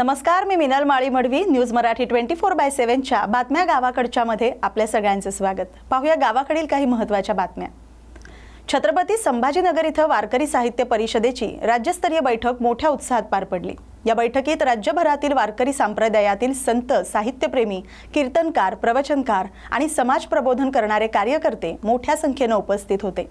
नमस्कार, मी मिनल माळी मडवी. न्यूज मराठी 24/7 च्या बातम्या गावाकडच्या मध्ये आपल्या सगळ्यांचे स्वागत. पाहूया गावाकडील काही महत्त्वाच्या बातम्या. छत्रपती संभाजीनगर इथं वारकरी साहित्य परिषदेची राज्यस्तरीय बैठक मोठ्या उत्साहात पार पडली. या बैठकीत राज्यभरातील वारकरी संप्रदायातील संत, साहित्यप्रेमी, कीर्तनकार, प्रवचनकार आणि समाज प्रबोधन करणारे कार्यकर्ते मोठ्या संख्येने उपस्थित होते.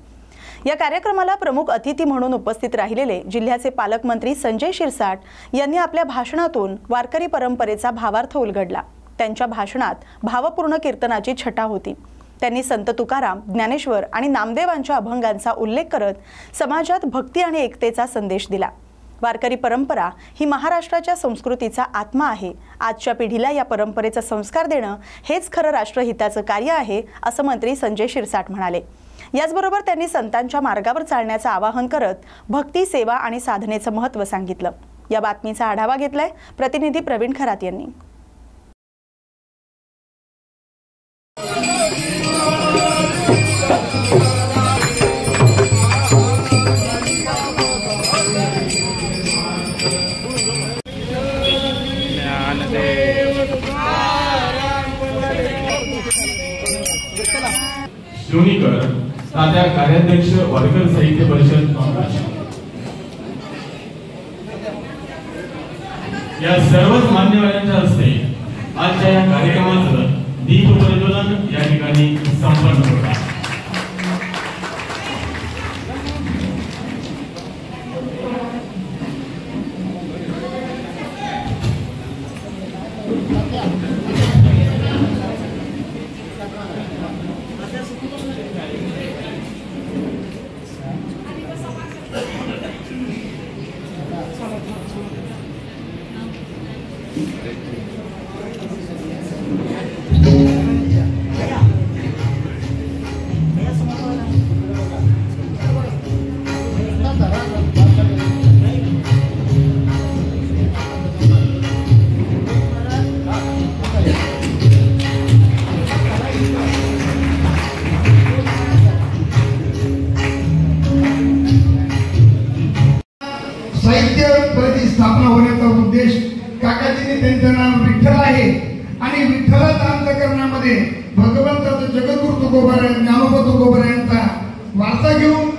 या कार्यक्रमाला प्रमुख अतिथी म्हणून उपस्थित राहिलेले जिल्ह्याचे पालकमंत्री संजय शिरसाट यांनी आपल्या भाषणातून वारकरी परंपरेचा भावार्थ उलगडला. त्यांच्या भाषणात भावपूर्ण कीर्तनाची छटा होती. त्यांनी संत तुकाराम, ज्ञानेश्वर आणि नामदेवांच्या अभंगांचा उल्लेख करत समाजात भक्ती आणि एकतेचा संदेश दिला. वारकरी परंपरा ही महाराष्ट्राच्या संस्कृतीचा आत्मा आहे. आजच्या पिढीला या परंपरेचा संस्कार देणं हेच खरं राष्ट्रहिताचं कार्य आहे, असं मंत्री संजय शिरसाट म्हणाले. याचबरोबर त्यांनी संतांच्या मार्गावर चालण्याचं आवाहन करत भक्ती, सेवा आणि साधनेचं महत्त्व सांगितलं. या बातमीचा आढावा घेतलाय प्रतिनिधी प्रवीण खरात यांनी. शिवणीकर तात्या कार्याध्यक्ष वारकरी साहित्य परिषद या सर्वच मान्यवरांच्या हस्ते आजच्या या कार्यक्रमाचं दीप प्रज्वलन या ठिकाणी संपन्न होत आहे. साहित्य प्रतिष्ठापना होण्याचा उद्देश काकाजींनी त्यांचं नाव विठ्ठल आहे आणि विठ्ठलाच्या अंतःकरणामध्ये भगवंताचं जगद्गुरु तुकोबाराय, ज्ञानोबा तुकोबाराय यांचा वारसा घेऊन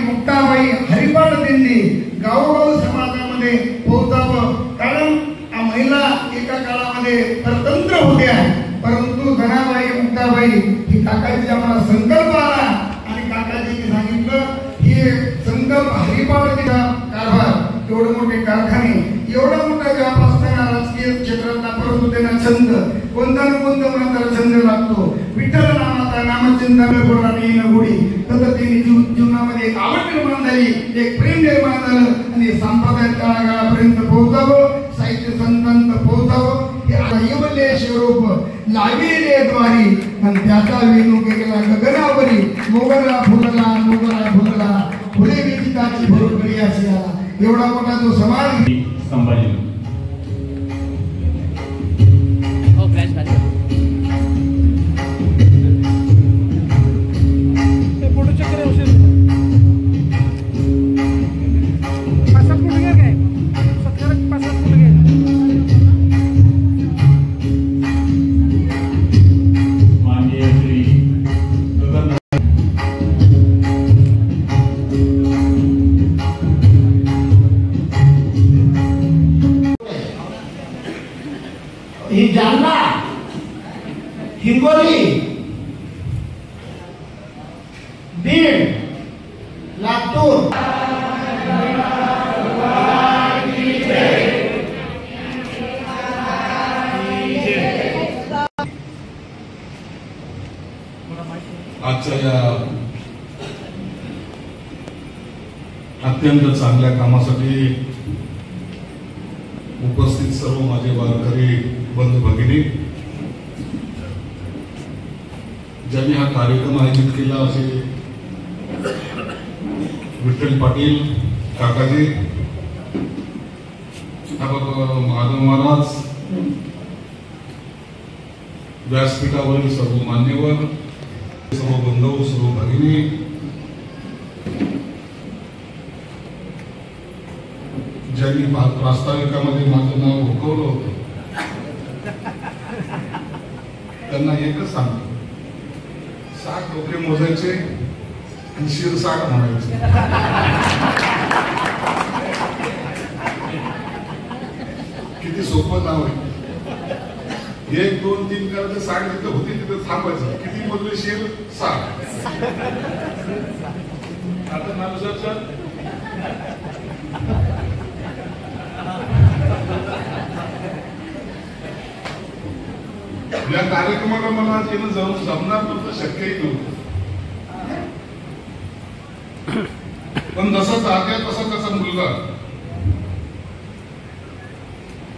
मुक्ताबाई हरिपाठ त्यांनी गावोगाव समाजामध्ये पोहोचावं. कारण महिला एका काळामध्ये परतंत्र होत्या, परंतु जनाबाई, मुक्ताबाई ही काकाजीचा मला संकल्प आला आणि काकाजींनी सांगितलं हे संकल्प हरिपाठाचा कारभार, एवढे मोठे कारखाने, एवढा मोठा व्याप असताना राजकीय क्षेत्रातला, परंतु त्यांना छंद, कोणता न कोणता मात्र छंद लागतो. विठ्ठल नामाचा नामचिंतन गोडी नगोडी पद्धतीने जीवनामध्ये एक आवड निर्माण झाली, एक प्रेम निर्माण झालं आणि संप्रदाय तळागाळापर्यंत पोहोचावं, साहित्य संतांत पोहोचावं. हे आईवले स्वरूप लाविले द्वारी आणि त्याचा वेणू गेला गगनावरी. मोगरा फुलला, मोगरा फुलला, फुले विचिताची भरकडी अशी आला. एवढा मोठा जो समाज संभाजी ही जालना, हिंगोली, बीड, लातूर, आजच्या या अत्यंत चांगल्या कामासाठी उपस्थित सर्व माझे वारकरी बंधू भगिनी, ज्यांनी हा कार्यक्रम आयोजित केला असे विठ्ठल पाटील काकाजी, माधव महाराज, व्यासपीठावरील सर्व मान्यवर, सर्व बंधू, सर्व भगिनी, ज्यांनी प्रास्ताविकामध्ये माझं नाव हुकवलं होतं त्यांना एकच सांगतो, 60 डोके मोजायचे आणि शिरसाट म्हणायचे. किती सोपं नाव आहे. 1 2 3 करायचं, 60 जिथं होती तिथं थांबायचं. किती मोजले? शिरसाट. आता नाव सर या कार्यक्रमाला मला येणं जाऊन जमणार नव्हतं, शक्यही नव्हतं. पण जसा तात्या तसा त्याचा मुलगा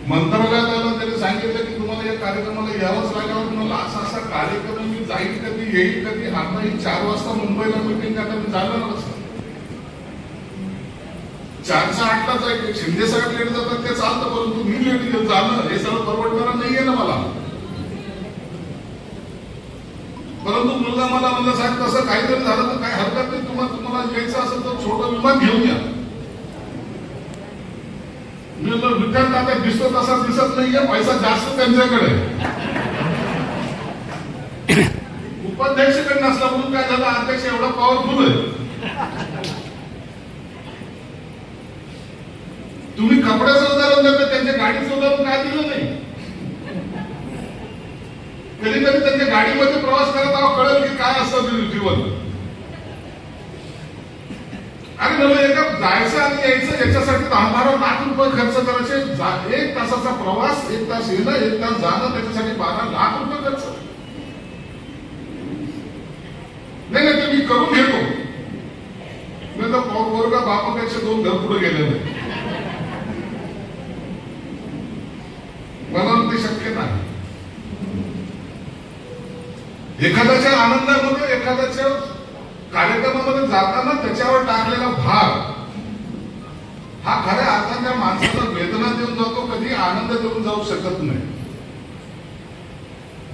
मंत्रालयात आला, त्याने सांगितलं की तुम्हाला या कार्यक्रमाला यावंच लागल्यावर तुम्हाला असा कार्यक्रम, मी जाईल कधी, येईल कधी. आता ही 4 वाजता मुंबईला मीटिंग, आता मी जाणार असं 4च्या 8ला जायचं. शिंदे साहेब लेट जातात ते चालतं, परंतु मी लेट जाणं हे सगळं परवडणार नाहीये ना मला. परंतु मुलगा मला म्हणला, साहेब तसं काहीतरी झालं तर काय हरकत नाही, तुम्हाला यायचं असेल तर छोटं विमान घेऊन या. मी म्हणलं विठ्ठल तात्या दिसतो तसा दिसत नाहीये, पैसा जास्त त्यांच्याकडे. उपाध्यक्षकडे नसला म्हणून काय झालं, अध्यक्ष एवढा पॉवरफुल आहे. तुम्ही कपड्याचं उदाहरण देता, त्यांच्या गाडीचं उदाहरण काय दिलं नाही. कधीतरी त्यांच्या गाडीमध्ये प्रवास करत आहोत, कळेल की काय असतं जीवन. आणि मला एका जायचं आणि यायचं याच्यासाठी 10-12 लाख रुपये खर्च करायचे. 1 तासाचा प्रवास, 1 तास येणं, 1 तास जाणं, त्याच्यासाठी 12 लाख रुपये खर्च. नाही ते मी करून घेतो. मी तर पोरगा बापापेक्षा 2 घर पुढे गेले नाही. मला ते शक्य नाही. एखाद्याच्या आनंदामध्ये, एखाद्याच्या कार्यक्रमामध्ये जाताना त्याच्यावर टाकलेला भार हा खऱ्या अर्थाने त्या माणसाला वेदना देऊन जातो, कधी आनंद देऊन जाऊ शकत नाही.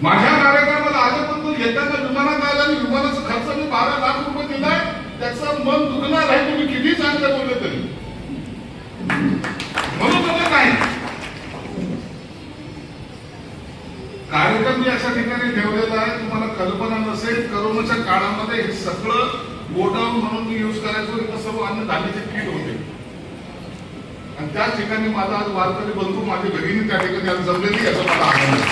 माझ्या कार्यक्रमाला आल्यापासून येताना विमानात आला आणि विमानाचा खर्च मी 12 लाख रुपये दिलाय, त्याचं मन दुखणार आहे. तुम्ही किती चांगलं बोलले तरी म्हणून तुम्ही नाही. कार्यक्रम मी अशा ठिकाणी ठेवलेला आहे, तुम्हाला कल्पना नसेल. करोनाच्या काळामध्ये हे सगळं गोडाऊन म्हणून मी यूज करायचो. इथं सर्व अन्न धान्याचे किट होते आणि त्या ठिकाणी माझा आज वारकरी बंधू, माझी भगिनी त्या ठिकाणी आज जमलेली, याचा मला आनंद आहे.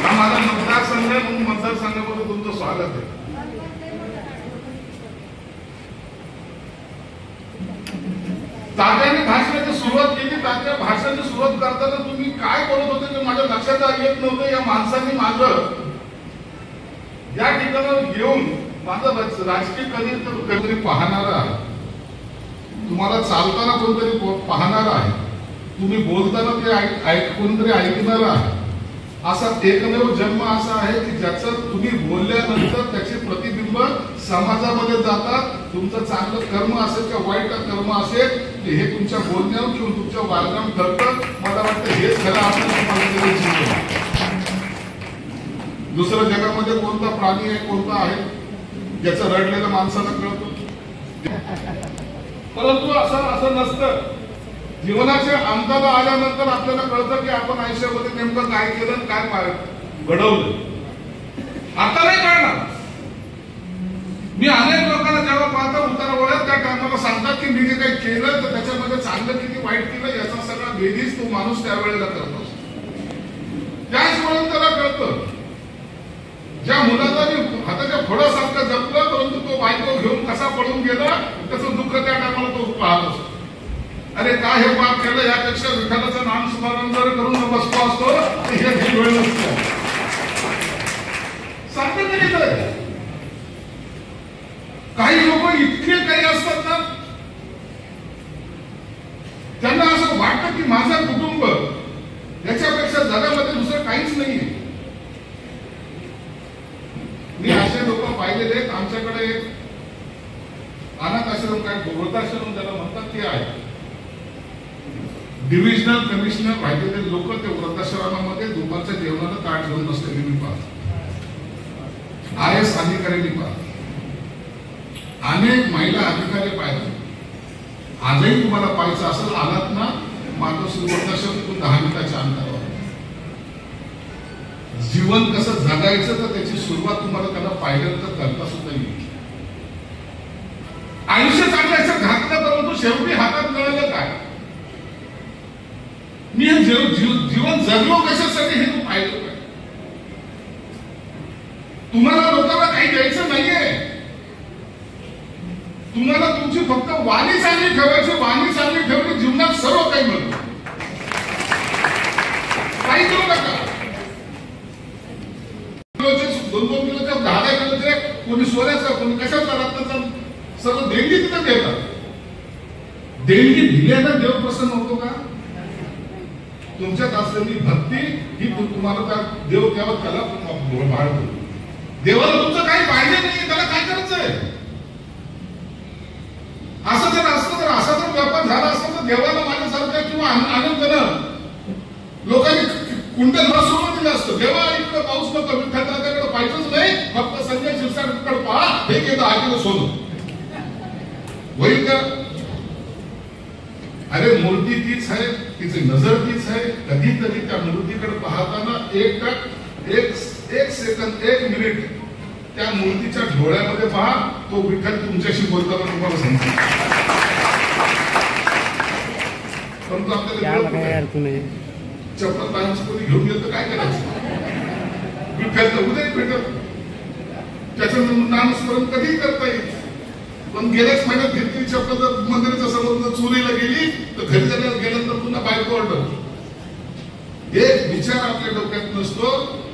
हा माझा मतदारसंघ आहे, म्हणून मतदारसंघामध्ये तुमचं स्वागत आहे. तात्याने भाषणाची सुरुवात केली. तात्या भाषणाची सुरुवात करताना तुम्ही काय बोलत होते ते माझ्या लक्षात येत नव्हतं. या माणसाने माझं या ठिकाणी येऊन माझं राजकीय कधीतरी पाहणारा, तुम्हाला चालताना कोणतरी पाहणारा आहे, तुम्ही बोलताना ते कोणतरी ऐकणार आहे. असा एकमेव जन्म असा आहे की ज्याचं तुम्ही बोलल्यानंतर त्याचे प्रतिबिंब समाजामध्ये जातात. तुमचं चांगलं कर्म असेल किंवा वाईट कर्म असेल की हे तुमच्या बोलण्यावर किंवा तुमच्या वागण्यावर ठरतं. मला वाटतं हेच खरं आपल्याला जीवन. दुसरं जगामध्ये कोणता प्राणी आहे, कोणता आहे ज्याचं रडलेलं माणसाला कळतं. परंतु असं नसतं. जीवनाच्या अंताला आल्यानंतर आपल्याला कळतं की आपण आयुष्यामध्ये नेमकं काय केलं, काय घडवलं. आता नाही कळणार. मी अनेक लोकांना जेव्हा पाहतो उतारावळ्यात, त्या टायमाला सांगतात की मी जे काही केलं तर त्याच्यामध्ये चांगलं किती वाईट केलं याचा सगळा बेरीज तो माणूस त्यावेळेला करतो. त्याच वेळेला त्याला कळतं. ज्या मुलाला मी हाताच्या फळासारखं जपलं परंतु तो बायको घेऊन कसा पळून गेला, त्याचं दुःख त्या टायमाला तो पाहत असतो. अरे काय हे पाप केलं, यापेक्षा विठ्ठलाचं नाम स्मरण जर करून बसतो असतो तर हे वेळ नसतो. सांगत नाही. काही लोक इतके काही असतात ना, त्यांना असं वाटतं की माझं कुटुंब याच्यापेक्षा जगामध्ये दुसरं काहीच नाहीये. मी असे लोक पाहिलेले आहेत. आमच्याकडे एक अनाथ आश्रम, काय वृद्धाश्रम ज्याला म्हणतात ते आहे. डिव्हिजनल कमिशनर राहिलेले लोक ते वृद्धाश्रमामध्ये दुपारच्या जेवणाला ताट घेऊन बसलेले मी पाहतो. IAS अधिकाऱ्यांनी पाहतो. अनेक महिला अधिकारी पाहिजे. आजही तुम्हाला पाहायचं असेल आलात ना मातोश्री वर्धाश्रमीतून 10 मिनिटाच्या अंतरावर. जीवन कसं जगायचं तर त्याची सुरुवात तुम्हाला त्यांना पाहिल्यानंतर करता सुद्धा येईल. आयुष्य चांगल्याचं घातलं परंतु शेवटी हातात मिळालं काय? मी हे जीवन जगलो कशासाठी हे तू पाहिलं काय? तुम्हाला लोकांना काही द्यायचं नाहीये. तुम्हाला तुमची फक्त वाणी चांगली ठेवायची. वाणी चांगली ठेवली जीवनात सर्व काही मिळतं. काही करू नका. 2-2 किलोच्या 10 किलोचे कोणी सोन्याचा कोणी कशाचा रत्नाचा सर्व देणगी तिथं देतात. देणगी दिल्यानं देव प्रसन्न होतो का? तुमच्यात असलेली भक्ती ही तुम्हाला त्या देव त्याला बाळगतो. देवाला तुमचं काही पाहिजे नाही, त्याला काय करायचंय? असं जर असतं तर असा जर व्यापार झाला असता तर देवाला माझ्यासारख्या किंवा आनंदानं लोकांनी कुंडलभर सोडून दिलं असतं. देवा इकडे पाऊस नको, विठ्ठलाकडे पाहिजेच नाही, फक्त संजय शिरसाटकडे पहा, हे केलं आजीला सोडून होईल का? अरे मूर्ती तीच आहे, तिची नजर तीच आहे. कधीतरी त्या मूर्तीकडे पाहताना एक सेकंद 1 मिनिट त्या मूर्तीच्या डोळ्यामध्ये पहा. तो विठ्ठल तुमच्याशी बोलताना तुम्हाला सांगतो. परंतु आपल्याला चप्पल पायांची कोणी घेऊन गेलं तर काय करायचं? विठ्ठल तर उद्याही भेटत. त्याचं नामस्मरण कधीही करता येईल. पण गेल्याच महिन्यात घेतली चप्पल जर मंदिराच्या समोर चोरीला गेली तर घरी गेल्यानंतर पुन्हा बायको ऑर्डर. एक विचार आपल्या डोक्यात नसतो.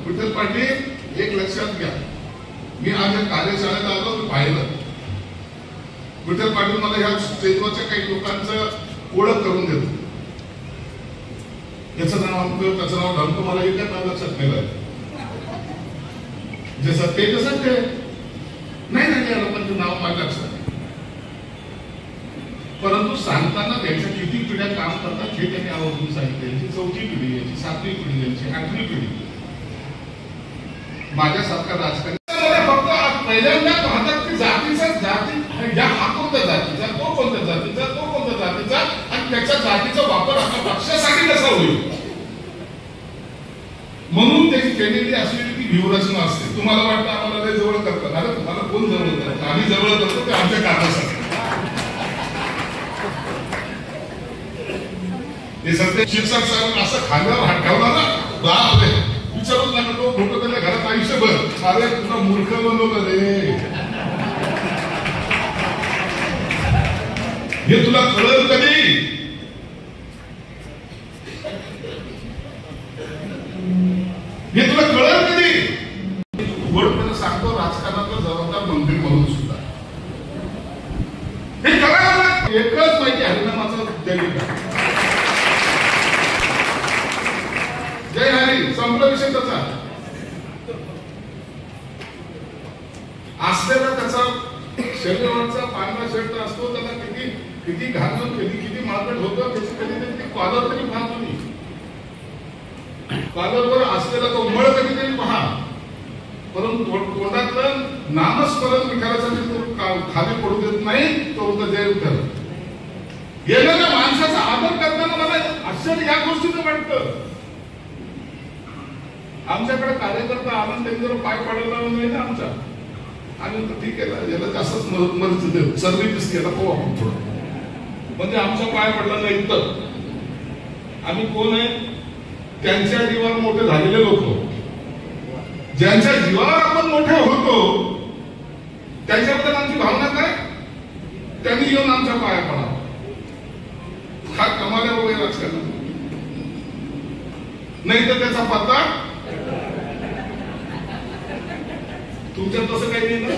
विठ्ठल पाटील एक लक्षात घ्या. मी आज कार्यशाळेला आलो, मी पाहिलं विठ्ठल पाटील मला ह्या स्टेजवरच्या काही लोकांचं ओळख करून देतो. याचं नाव आमचं, त्याचं नाव ढमकं मला एकच नाव लक्षात नाही राहिलं. जे सत्य ते सत्य नाही ना, त्या लोकांचं नाव माझ्या लक्षात. परंतु सांगताना त्यांच्या किती पिढ्या काम करतात हे त्यांनी आवर्जून सांगितलं. यांची 4थी पिढी, यांची 7वी पिढी, यांची 8वी पिढी. माझ्यासारखा राजकारणी फक्त पहिल्यांदा पाहतात की जातीचा जाती या हा कोणत्या जातीचा, तो कोणत्या जातीचा, तो कोणत्या जातीचा, आणि त्याच्या जातीचा वापर आपल्या पक्षासाठी कसा होईल म्हणून त्याची केलेली असलेली ती व्यूहरचना असते. तुम्हाला वाटतं आम्हाला ते जवळ करतात. अरे तुम्हाला कोण जवळ करतात? आम्ही जवळ करतो ते आमच्या कारणासाठी. हे सध्या शिक्षक साहेब असं खांद्यावर हात ठेवला ना, बापरे विचारूच नका. तो फोटो त्याच्या घरात आयुष्यभर. अरे तुला मूर्ख बनवलं रे, हे तुला कळलं कधी? हे तुला कळलं कधी? उघडपणे सांगतो, राजकारणातला जबाबदार मंत्री म्हणून सुद्धा हे करायला एकच माहिती हरिनामाचा जय जय हरी संपला विषय त्याचा. असलेला त्याचा शरीराचा पांढरा शर्ट असतो, त्याला किती घालून किती मार्केट होतं त्याची कधीतरी कॉलर तरी पाहत तुम्ही. कॉलरवर असलेला तो मळ कधीतरी पहा. परंतु तोंडातलं नामस्मरण विठ्ठलासाठी खाली पडू देत नाही. तो जय विठ्ठल. गेलेल्या माणसाचा आदर करताना मला आश्चर्य या गोष्टीचं वाटतं. आमच्याकडे कार्यकर्ता आनंद त्यांनी जर पाय पडायला नाही ना आमचा, आणि ठीक आहे याला जास्तच मदत देऊ सर्व्हिस केला तो आपण थोडं, म्हणजे आमचा पाय पडला नाही. तर आम्ही कोण आहे? त्यांच्या जीवावर मोठे झालेले लोक. ज्यांच्या जीवावर आपण मोठे होतो त्यांच्याबद्दल आमची भावना काय? त्यांनी येऊन आमच्या पाया पडावं. हा कमाल्या वगैरे राजकारण नाही तर त्याचा पत्ता तुमच्यात तसं काही नाही ना.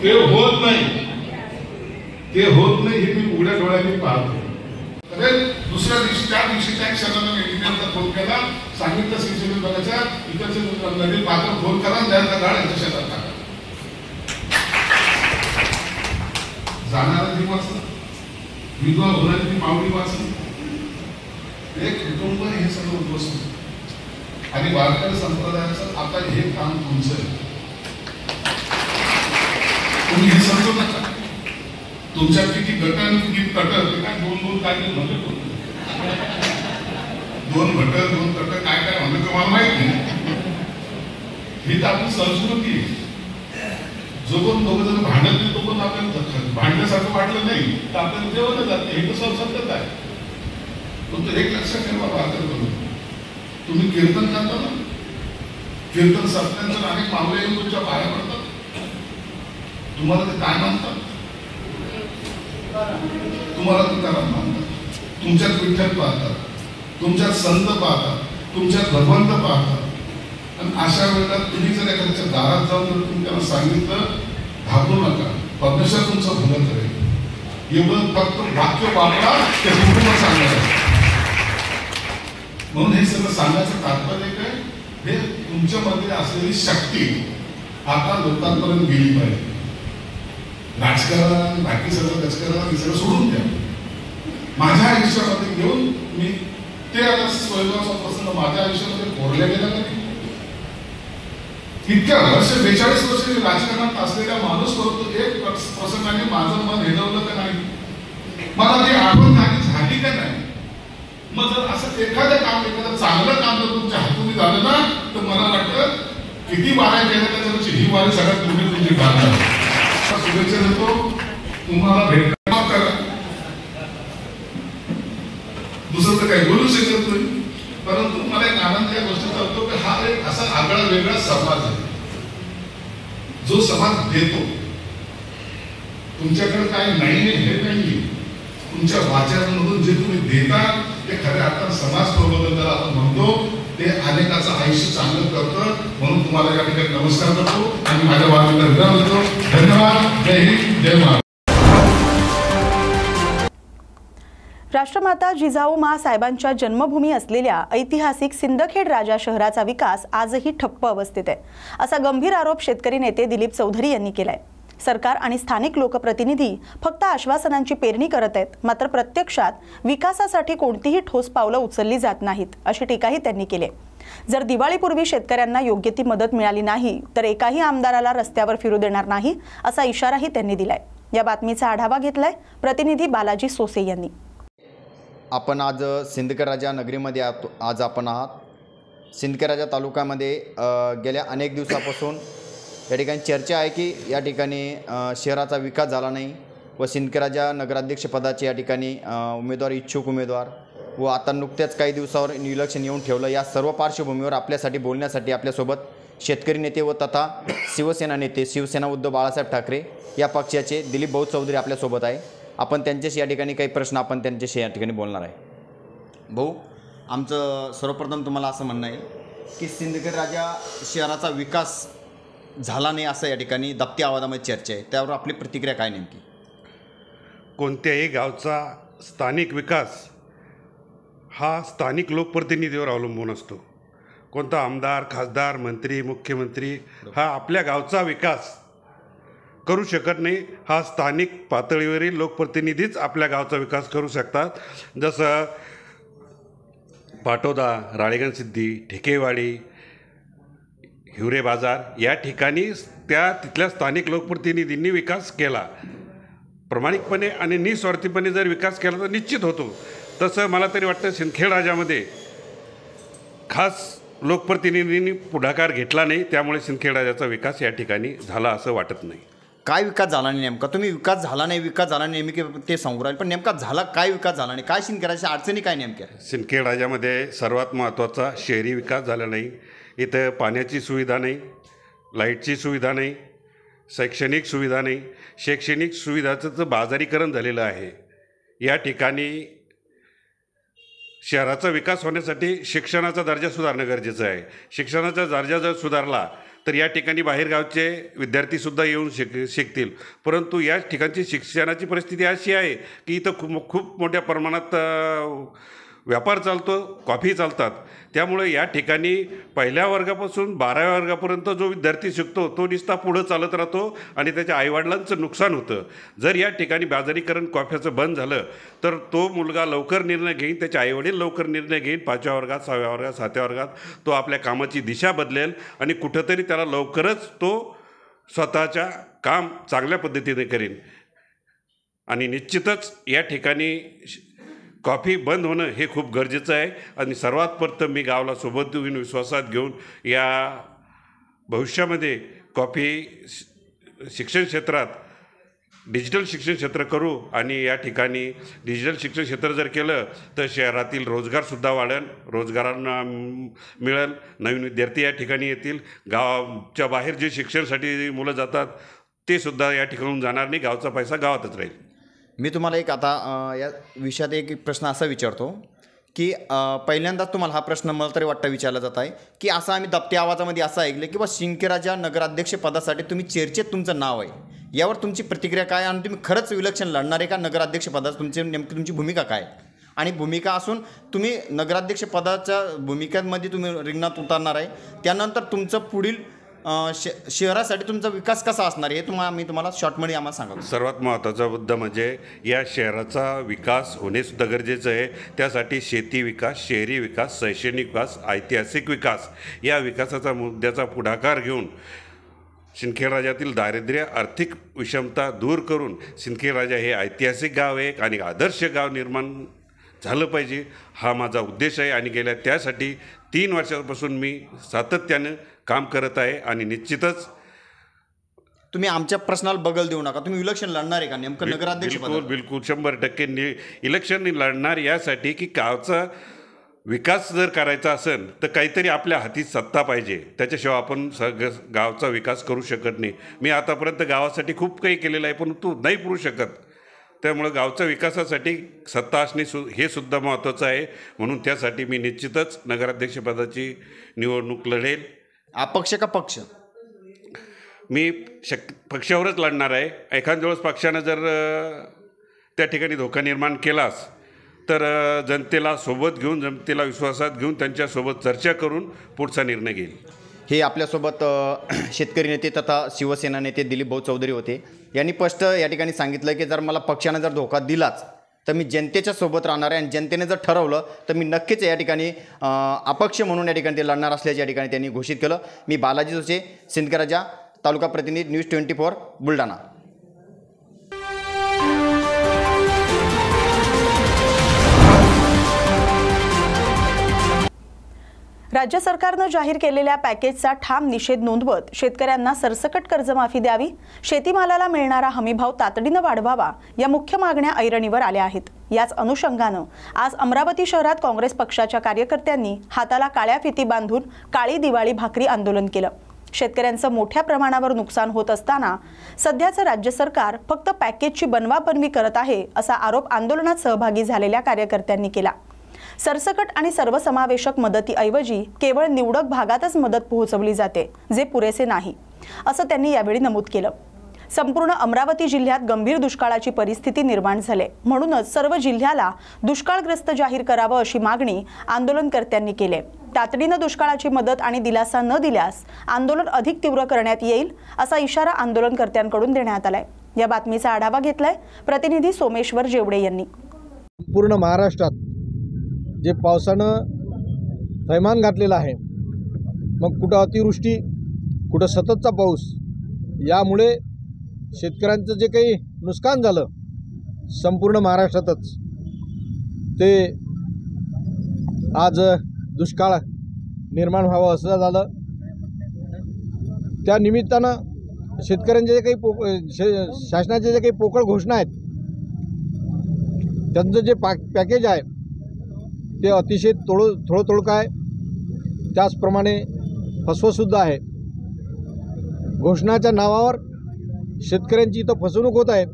ते होत नाही, ते होत नाही हे मी उघड्या डोळ्यांनी पाहतो. दुसऱ्या दिवशी त्या दिवशीच्या क्षणाला मी फोन केला, सांगितलं सिंचन विभागाच्या इकडचे नवीन पात्र फोन करा, त्यांचा गाड यांच्या शेतात टाका. जाणारा जीव वाचला, विधवा होणारी मावळी वाचली, एक कुटुंब हे सगळं उद्ध्वस्त. आणि वारकरी संप्रदायाचं आता हे काम तुमचं आहे. तुम्ही हे समजू नका. तुमच्या किती गट आणि किती तट, ते काय दोन दोन काय म्हणले, दोन गट दोन तट काय काय म्हणलं तुम्हाला माहित नाही. ही तर आपली संस्कृती. जो कोण दोघं जण भांडत नाही तो पण आपल्याला भांडण्यासारखं वाटलं नाही तर आपल्याला जेवण जाते. हे तर संसदच आहे. फक्त एक लक्षात ठेवा बाळगत, तुम्ही कीर्तन करता ना, कीर्तन सत्यानंतर अनेक मावळे येऊन तुमच्या पाया पडतात. तुम्हाला ते काय मानतात? तुम्हाला तुकाराम मानतात, तुमच्यात विठ्ठल पाहतात, तुमच्यात संत पाहतात, तुमच्यात भगवंत पाहतात. आणि अशा वेळेला तुम्ही जर एखाद्याच्या दारात जाऊन जर तुम्ही त्यांना सांगितलं घाबरू नका, परमेश्वर तुमचं भलं करेल, एवढं फक्त वाक्य वापरा, ते कुटुंब सांगणार. म्हणून हे सगळं सांगायचं तात्पर्य काय, हे तुमच्यामध्ये असलेली शक्ती आता लोकांपर्यंत गेली पाहिजे. राजकारण बाकी सगळं राजकारण हे सगळं सोडून द्या. माझ्या आयुष्यामध्ये घेऊन मी ते आता स्वयंपाचा प्रसंग माझ्या आयुष्यामध्ये कोरल्या गेला नाही. इतक्या वर्ष 42 वर्ष राजकारणात असलेल्या माणूस परंतु एक प्रसंगाने माझं मन हेदवलं का नाही, मला ती आठवण झाली का नाही. मग जर असं एखादं चांगलं काम जर तुमच्या हातून झालं ना तर मला वाटतं किती वाऱ्या गेल्या त्याच्यापेक्षा ही वारी सगळ्यात तुम्ही तुमची बांधा. शुभेच्छा देतो तुम्हाला. भेटणार करा, दुसरं तर काही बोलू शकत नाही. परंतु मला एक आनंद या गोष्टीचा होतो की हा एक असा आगळा वेगळा समाज आहे जो समाज देतो. तुमच्याकडे काही नाही हे नाही, तुमच्या वाचनामधून जे तुम्ही देता ते खऱ्या अर्थानं समाज प्रबोधन ज्याला आपण म्हणतो ते अनेकाचं आयुष्य चांगलं करतं. म्हणून तुम्हाला या ठिकाणी नमस्कार करतो आणि माझ्या वादाला विराम देतो. धन्यवाद. जय हिंद, जय महाराष्ट्र. राष्ट्रमाता जिजाऊ साहेबांच्या जन्मभूमी असलेल्या ऐतिहासिक सिंदखेड राजा शहराचा विकास आजही ठप्प अवस्थेत आहे, असा गंभीर आरोप शेतकरी नेते दिलीप चौधरी यांनी केलाय. सरकार आणि स्थानिक लोकप्रतिनिधी फक्त आश्वासनांची पेरणी करत आहेत, मात्र प्रत्यक्षात विकासासाठी कोणतीही ठोस पावलं उचलली जात नाहीत, अशी टीकाही त्यांनी केली. जर दिवाळीपूर्वी शेतकऱ्यांना योग्य ती मदत मिळाली नाही तर एकाही आमदाराला रस्त्यावर फिरू देणार नाही, असा इशाराही त्यांनी दिलाय. या बातमीचा आढावा घेतलाय प्रतिनिधी बालाजी सोसे यांनी. आपण आज सिंदखेड राजा नगरीमध्ये आज आपण आहात. सिंदखेड राजा तालुक्यामध्ये गेल्या अनेक दिवसापासून या ठिकाणी चर्चा आहे की या ठिकाणी शहराचा विकास झाला नाही व सिंदखेड राजा नगराध्यक्षपदाचे या ठिकाणी उमेदवार इच्छुक उमेदवार व आता नुकत्याच काही दिवसावर इलेक्शन येऊन ठेवलं. या सर्व पार्श्वभूमीवर आपल्यासाठी बोलण्यासाठी आपल्यासोबत शेतकरी नेते व तथा शिवसेना नेते शिवसेना उद्धव बाळासाहेब ठाकरे या पक्षाचे दिलीप भाऊ चौधरी आपल्यासोबत आहे. आपण त्यांच्याशी या ठिकाणी काही प्रश्न आपण त्यांच्याशी या ठिकाणी बोलणार आहे. भाऊ, आमचं सर्वप्रथम तुम्हाला असं म्हणणं आहे की सिंदखेड राजा शहराचा विकास झाला नाही असं या ठिकाणी दबत्या आवाजामध्ये चर्चा आहे, त्यावर आपली प्रतिक्रिया काय नेमकी? कोणत्याही गावचा स्थानिक विकास हा स्थानिक लोकप्रतिनिधीवर अवलंबून असतो. कोणता आमदार, खासदार, मंत्री, मुख्यमंत्री हा आपल्या गावचा विकास करू शकत नाही. हा स्थानिक पातळीवरील लोकप्रतिनिधीच आपल्या गावचा विकास करू शकतात. जसं पाटोदा, राळेगण सिद्धी, ठेकेवाडी, हिवरे बाजार या ठिकाणी तिथल्या स्थानिक लोकप्रतिनिधींनी विकास केला. प्रामाणिकपणे आणि निस्वार्थीपणे जर विकास केला तर निश्चित होतो. तसं मला तरी वाटतं सिंदखेड राजामध्ये खास लोकप्रतिनिधींनी पुढाकार घेतला नाही, त्यामुळे सिंदखेड राजाचा विकास या ठिकाणी झाला असं वाटत नाही. काय विकास झाला नाही नेमका? तुम्ही विकास झाला नाही नेमके ते सांगू राहिले, पण नेमका झाला काय? विकास झाला नाही काय? सिंदखेडच्या अडचणी काय नेमक्या? सिंदखेड राजामध्ये सर्वात महत्त्वाचा शहरी विकास झाला नाही. इथं पाण्याची सुविधा नाही, लाईटची सुविधा नाही, शैक्षणिक सुविधा नाही. शैक्षणिक सुविधाचं तर बाजारीकरण झालेलं आहे. या ठिकाणी शहराचा विकास होण्यासाठी शिक्षणाचा दर्जा सुधारणं गरजेचं आहे. शिक्षणाचा दर्जा जर सुधारला तर या ठिकाणी बाहेरगावचे विद्यार्थीसुद्धा येऊन शिकतील. परंतु या ठिकाणची शिक्षणाची परिस्थिती अशी आहे की इथं खूप मोठ्या प्रमाणात व्यापार चालतो, कॉफी चालतात. त्यामुळे या ठिकाणी पहिल्या वर्गापासून 12व्या वर्गापर्यंत जो विद्यार्थी शिकतो तो नुसता पुढं चालत राहतो आणि त्याच्या आईवडिलांचं नुकसान होतं. जर या ठिकाणी बाजारीकरण कॉफीचं बंद झालं तर तो मुलगा लवकर निर्णय घेईन, त्याचे आईवडील लवकर निर्णय घेईन. 5व्या वर्गात, 6व्या वर्गात, 7व्या वर्गात तो आपल्या कामाची दिशा बदलेल आणि कुठंतरी त्याला लवकरच तो स्वतःच्या काम चांगल्या पद्धतीने करेन. आणि निश्चितच या ठिकाणी कॉफी बंद होणं हे खूप गरजेचं आहे. आणि सर्वात प्रथम मी गावाला सोबत घेऊन विश्वासात घेऊन या भविष्यामध्ये कॉफी शिक्षण क्षेत्रात डिजिटल शिक्षण क्षेत्र करू. आणि या ठिकाणी डिजिटल शिक्षण क्षेत्र जर केलं तर शहरातील रोजगारसुद्धा वाढेल, रोजगारांना मिळेल, नवीन विद्यार्थी या ठिकाणी येतील. गावाच्या बाहेर जे शिक्षणासाठी मुलं जातात ते सुद्धा या ठिकाणून जाणार नाही, गावचा पैसा गावातच राहील. मी तुम्हाला एक आता या विषयात एक प्रश्न असा विचारतो की पहिल्यांदाच तुम्हाला हा प्रश्न मला तरी वाटतं विचारला जात आहे की असं आम्ही दबत्या आवाजामध्ये असं ऐकलं की बा शिंदखेडराजा नगराध्यक्षपदासाठी तुम्ही चर्चेत तुमचं नाव आहे. यावर तुमची प्रतिक्रिया काय आणि तुम्ही खरंच इलेक्शन लढणार आहे का नगराध्यक्षपदाचं? तुमची भूमिका काय आणि भूमिका असून तुम्ही नगराध्यक्षपदाच्या भूमिकांमध्ये तुम्ही रिंगणात उतरणार आहे, त्यानंतर तुमचं पुढील शहरासाठी तुमचा विकास कसा असणार हे मी तुम्हाला शॉर्टमध्ये आम्हाला सांगतो. सर्वात महत्त्वाचा मुद्दा म्हणजे या शहराचा विकास होणेसुद्धा गरजेचं आहे. त्यासाठी शेती विकास, शहरी विकास, शैक्षणिक विकास, ऐतिहासिक विकास या विकासाचा मुद्द्याचा पुढाकार घेऊन सिंदखेडराजातील दारिद्र्य, आर्थिक विषमता दूर करून सिंदखेडराजा हे ऐतिहासिक गाव आहे आणि आदर्श गाव निर्माण झालं पाहिजे हा माझा उद्देश आहे. आणि गेल्या त्यासाठी 3 वर्षापासून मी सातत्यानं काम करत आहे. आणि निश्चितच तुम्ही आमच्या प्रश्नाला बगल देऊ नका. तुम्ही इलेक्शन लढणार आहे का नेमकं नगराध्यक्ष? बिलकुल 100% इलेक्शन लढणार यासाठी की गावचा विकास जर करायचा असेल तर काहीतरी आपल्या हाती सत्ता पाहिजे, त्याच्याशिवाय आपण गावचा विकास करू शकत नाही. मी आतापर्यंत गावासाठी खूप काही केलेलं आहे पण तू नाही पुरू शकत. त्यामुळं गावच्या विकासासाठी सत्ता असणे हे सुद्धा महत्त्वाचं आहे. म्हणून त्यासाठी मी निश्चितच नगराध्यक्षपदाची निवडणूक लढेल. अपक्ष का पक्ष? मी पक्षावरच लढणार आहे. एखाद्या वेळेस पक्षानं जर त्या ठिकाणी धोका निर्माण केलास तर जनतेला सोबत घेऊन, जनतेला विश्वासात घेऊन त्यांच्यासोबत चर्चा करून पुढचा निर्णय घेईल. हे आपल्यासोबत शेतकरी नेते तथा शिवसेना नेते दिलीप भाऊ चौधरी होते. यांनी स्पष्ट या ठिकाणी सांगितलं की जर मला पक्षानं जर धोका दिलाच तर मी जनतेच्या सोबत राहणार आहे आणि जनतेने जर ठरवलं तर मी नक्कीच या ठिकाणी अपक्ष म्हणून या ठिकाणी ते लढणार असल्याचे या ठिकाणी त्यांनी घोषित केलं. मी बालाजी जोसे, सिंदखेडराजा तालुका प्रतिनिधी, न्यूज 24 बुलढाणा. राज्य सरकारनं जाहीर केलेल्या पॅकेजचा ठाम निषेध नोंदवत शेतकऱ्यांना सरसकट कर्जमाफी द्यावी, शेतीमालाला मिळणारा हमीभाव तातडीनं वाढवावा या मुख्य मागण्या ऐरणीवर आल्या आहेत. याच अनुषंगानं आज अमरावती शहरात काँग्रेस पक्षाच्या कार्यकर्त्यांनी हाताला काळ्या फिती बांधून काळी दिवाळी भाकरी आंदोलन केलं. शेतकऱ्यांचं मोठ्या प्रमाणावर नुकसान होत असताना सध्याचं राज्य सरकार फक्त पॅकेजची बनवाबनवी करत आहे असा आरोप आंदोलनात सहभागी झालेल्या कार्यकर्त्यांनी केला. सरसकट आणि सर्वसमावेशक मदतीऐवजी केवळ निवडक भागातच मदत पोहोचवली जाते, जे पुरेसे नाही असं त्यांनी यावेळी नमूद केलं. संपूर्ण अमरावती जिल्ह्यात गंभीर दुष्काळाची परिस्थिती निर्माण झाली, म्हणूनच सर्व जिल्ह्याला दुष्काळग्रस्त जाहीर करावं अशी मागणी आंदोलनकर्त्यांनी केली. तातडीनं दुष्काळाची मदत आणि दिलासा न दिल्यास आंदोलन अधिक तीव्र करण्यात येईल असा इशारा आंदोलनकर्त्यांकडून देण्यात आलाय. या बातमीचा आढावा घेतलाय प्रतिनिधी सोमेश्वर जेवडे यांनी. पूर्ण महाराष्ट्रात जे पावसानं थैमान घातलेलं आहे, मग कुठं अतिवृष्टी, कुठं सततचा पाऊस, यामुळे शेतकऱ्यांचं जे काही नुकसान झालं संपूर्ण महाराष्ट्रातच, ते आज दुष्काळ निर्माण व्हावं असं झालं. त्या निमित्तानं शेतकऱ्यांचे जे काही शासनाचे जे काही पोकळ घोषणा आहेत, त्यांचं जे पॅकेज आहे ते अतिशय थोडं आहे, त्याचप्रमाणे फसवंसुद्धा आहे. घोषणाच्या नावावर शेतकऱ्यांची इथं फसवणूक होत आहे.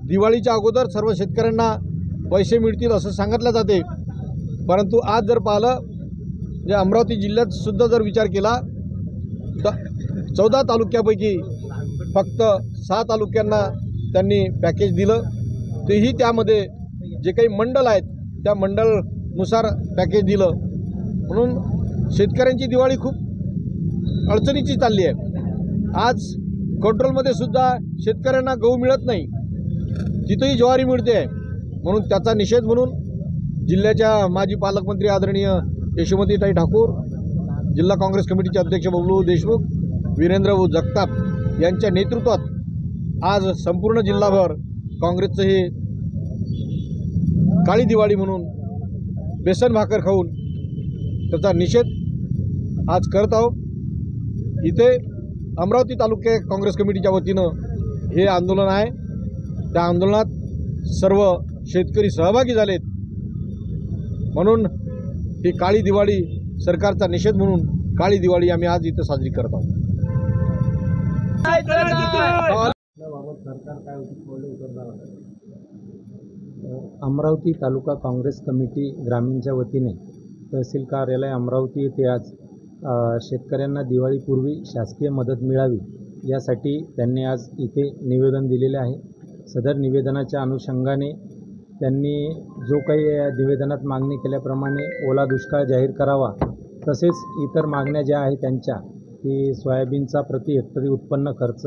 दिवाळीच्या अगोदर सर्व शेतकऱ्यांना पैसे मिळतील असं सांगितलं जाते, परंतु आज जर पाहिलं जे अमरावती जिल्ह्यात सुद्धा जर विचार केला तर 14 तालुक्यापैकी फक्त 6 तालुक्यांना त्यांनी पॅकेज दिलं, तेही त्यामध्ये जे काही मंडळ आहेत त्या मंडळनुसार पॅकेज दिलं. म्हणून शेतकऱ्यांची दिवाळी खूप अडचणीची चालली आहे. आज कंट्रोलमध्ये सुद्धा शेतकऱ्यांना गहू मिळत नाही, तिथंही ज्वारी मिळते आहे. म्हणून त्याचा निषेध म्हणून जिल्ह्याच्या माजी पालकमंत्री आदरणीय यशोमतीताई ठाकूर, जिल्हा काँग्रेस कमिटीचे अध्यक्ष बबलू देशमुख, वीरेंद्र जगताप यांच्या नेतृत्वात आज संपूर्ण जिल्हाभर काँग्रेसचं हे काळी दिवाळी म्हणून बेसन भाकर खाऊन त्याचा निषेध आज करत आहोत। इथे अमरावती तालुका काँग्रेस कमिटीच्या वतीनं हे आंदोलन आहे। त्या आंदोलनात सर्व शेतकरी सहभागी झालेत, म्हणून ही काळी दिवाळी सरकारचा निषेध म्हणून काळी दिवाळी आम्ही आज इथं साजरी करत आहोत। अमरावती तालुका काँग्रेस कमिटी ग्रामीणच्या वतीने तहसील कार्यालय अमरावती येथे आज शेतकऱ्यांना दिवाळीपूर्वी शासकीय मदत मिळावी यासाठी त्यांनी आज इथे निवेदन दिलेले आहे। सदर निवेदनाच्या अनुषंगाने त्यांनी जो काही निवेदनात मागणी केल्याप्रमाणे ओला दुष्काळ जाहीर करावा, तसेच इतर मागण्या ज्या आहेत त्यांच्या की सोयाबीनचा प्रति हेक्टरी उत्पन्न खर्च,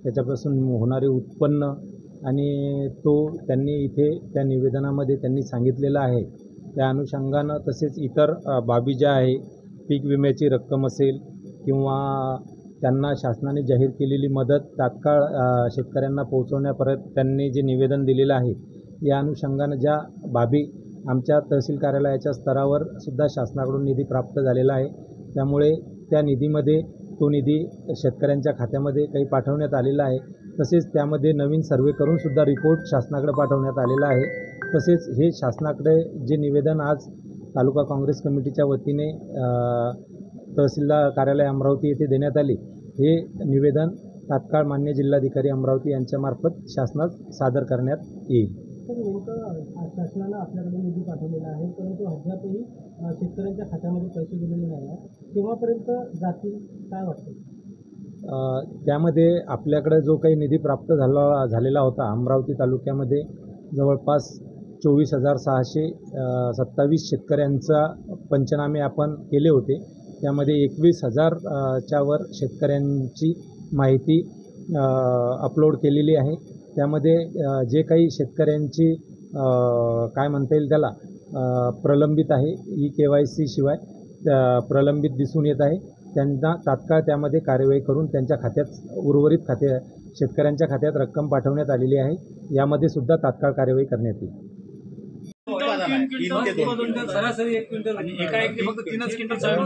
त्याच्यापासून होणारे उत्पन्न आणि तो त्यांनी इथे त्या निवेदनामध्ये त्यांनी सांगितलेलं आहे। त्या अनुषंगानं तसेच इतर बाबी ज्या आहे, पीक विम्याची रक्कम असेल किंवा त्यांना शासनाने जाहीर केलेली मदत तात्काळ शेतकऱ्यांना पोहोचवण्यापर्यंत त्यांनी जे निवेदन दिलेलं आहे, या अनुषंगानं ज्या बाबी आमच्या तहसील कार्यालयाच्या स्तरावर सुद्धा शासनाकडून निधी प्राप्त झालेला आहे, त्यामुळे त्या निधीमध्ये तो निधी शेतकऱ्यांच्या खात्यामध्ये काही पाठवण्यात आलेला आहे। तसेच त्यामध्ये नवीन सर्वे करूनसुद्धा रिपोर्ट शासनाकडे पाठवण्यात आलेला आहे। तसेच हे शासनाकडे जे निवेदन आज तालुका काँग्रेस कमिटीच्या वतीने तहसीलदार कार्यालय अमरावती येथे देण्यात आले, हे निवेदन तात्काळ मान्य जिल्हाधिकारी अमरावती यांच्यामार्फत शासनास सादर करण्यात येईल। शासनानं आपल्याकडे निधी पाठवलेला आहे, परंतु अद्यापही शेतकऱ्यांच्या खात्यामध्ये पैसे गेलेले नाही आहेत, केव्हापर्यंत जातील काय वाटतं? त्यामध्ये आपल्याकडे जो काही निधी प्राप्त झालेला होता, अमरावती तालुक्यामध्ये जवळपास 24,627 शेतकऱ्यांचा पंचनामे आपण केले होते। त्यामध्ये 21,000च्या वर शेतकऱ्यांची माहिती अपलोड केलेली आहे। त्यामध्ये जे काही शेतकऱ्यांची काय म्हणता येईल त्याला प्रलंबित आहे, KYC शिवाय प्रलंबित दिसून येत आहे, त्यांना तात्काळ त्यामध्ये कार्यवाही करून त्यांच्या खात्यात उर्वरित शेतकऱ्यांच्या खात्यात रक्कम पाठवण्यात आलेली आहे। यामध्ये सुद्धा तात्काळ कार्यवाही करण्यात येईल। सरासरी 1 क्विंटल आणि एका फक्त 3च क्विंटल सर्व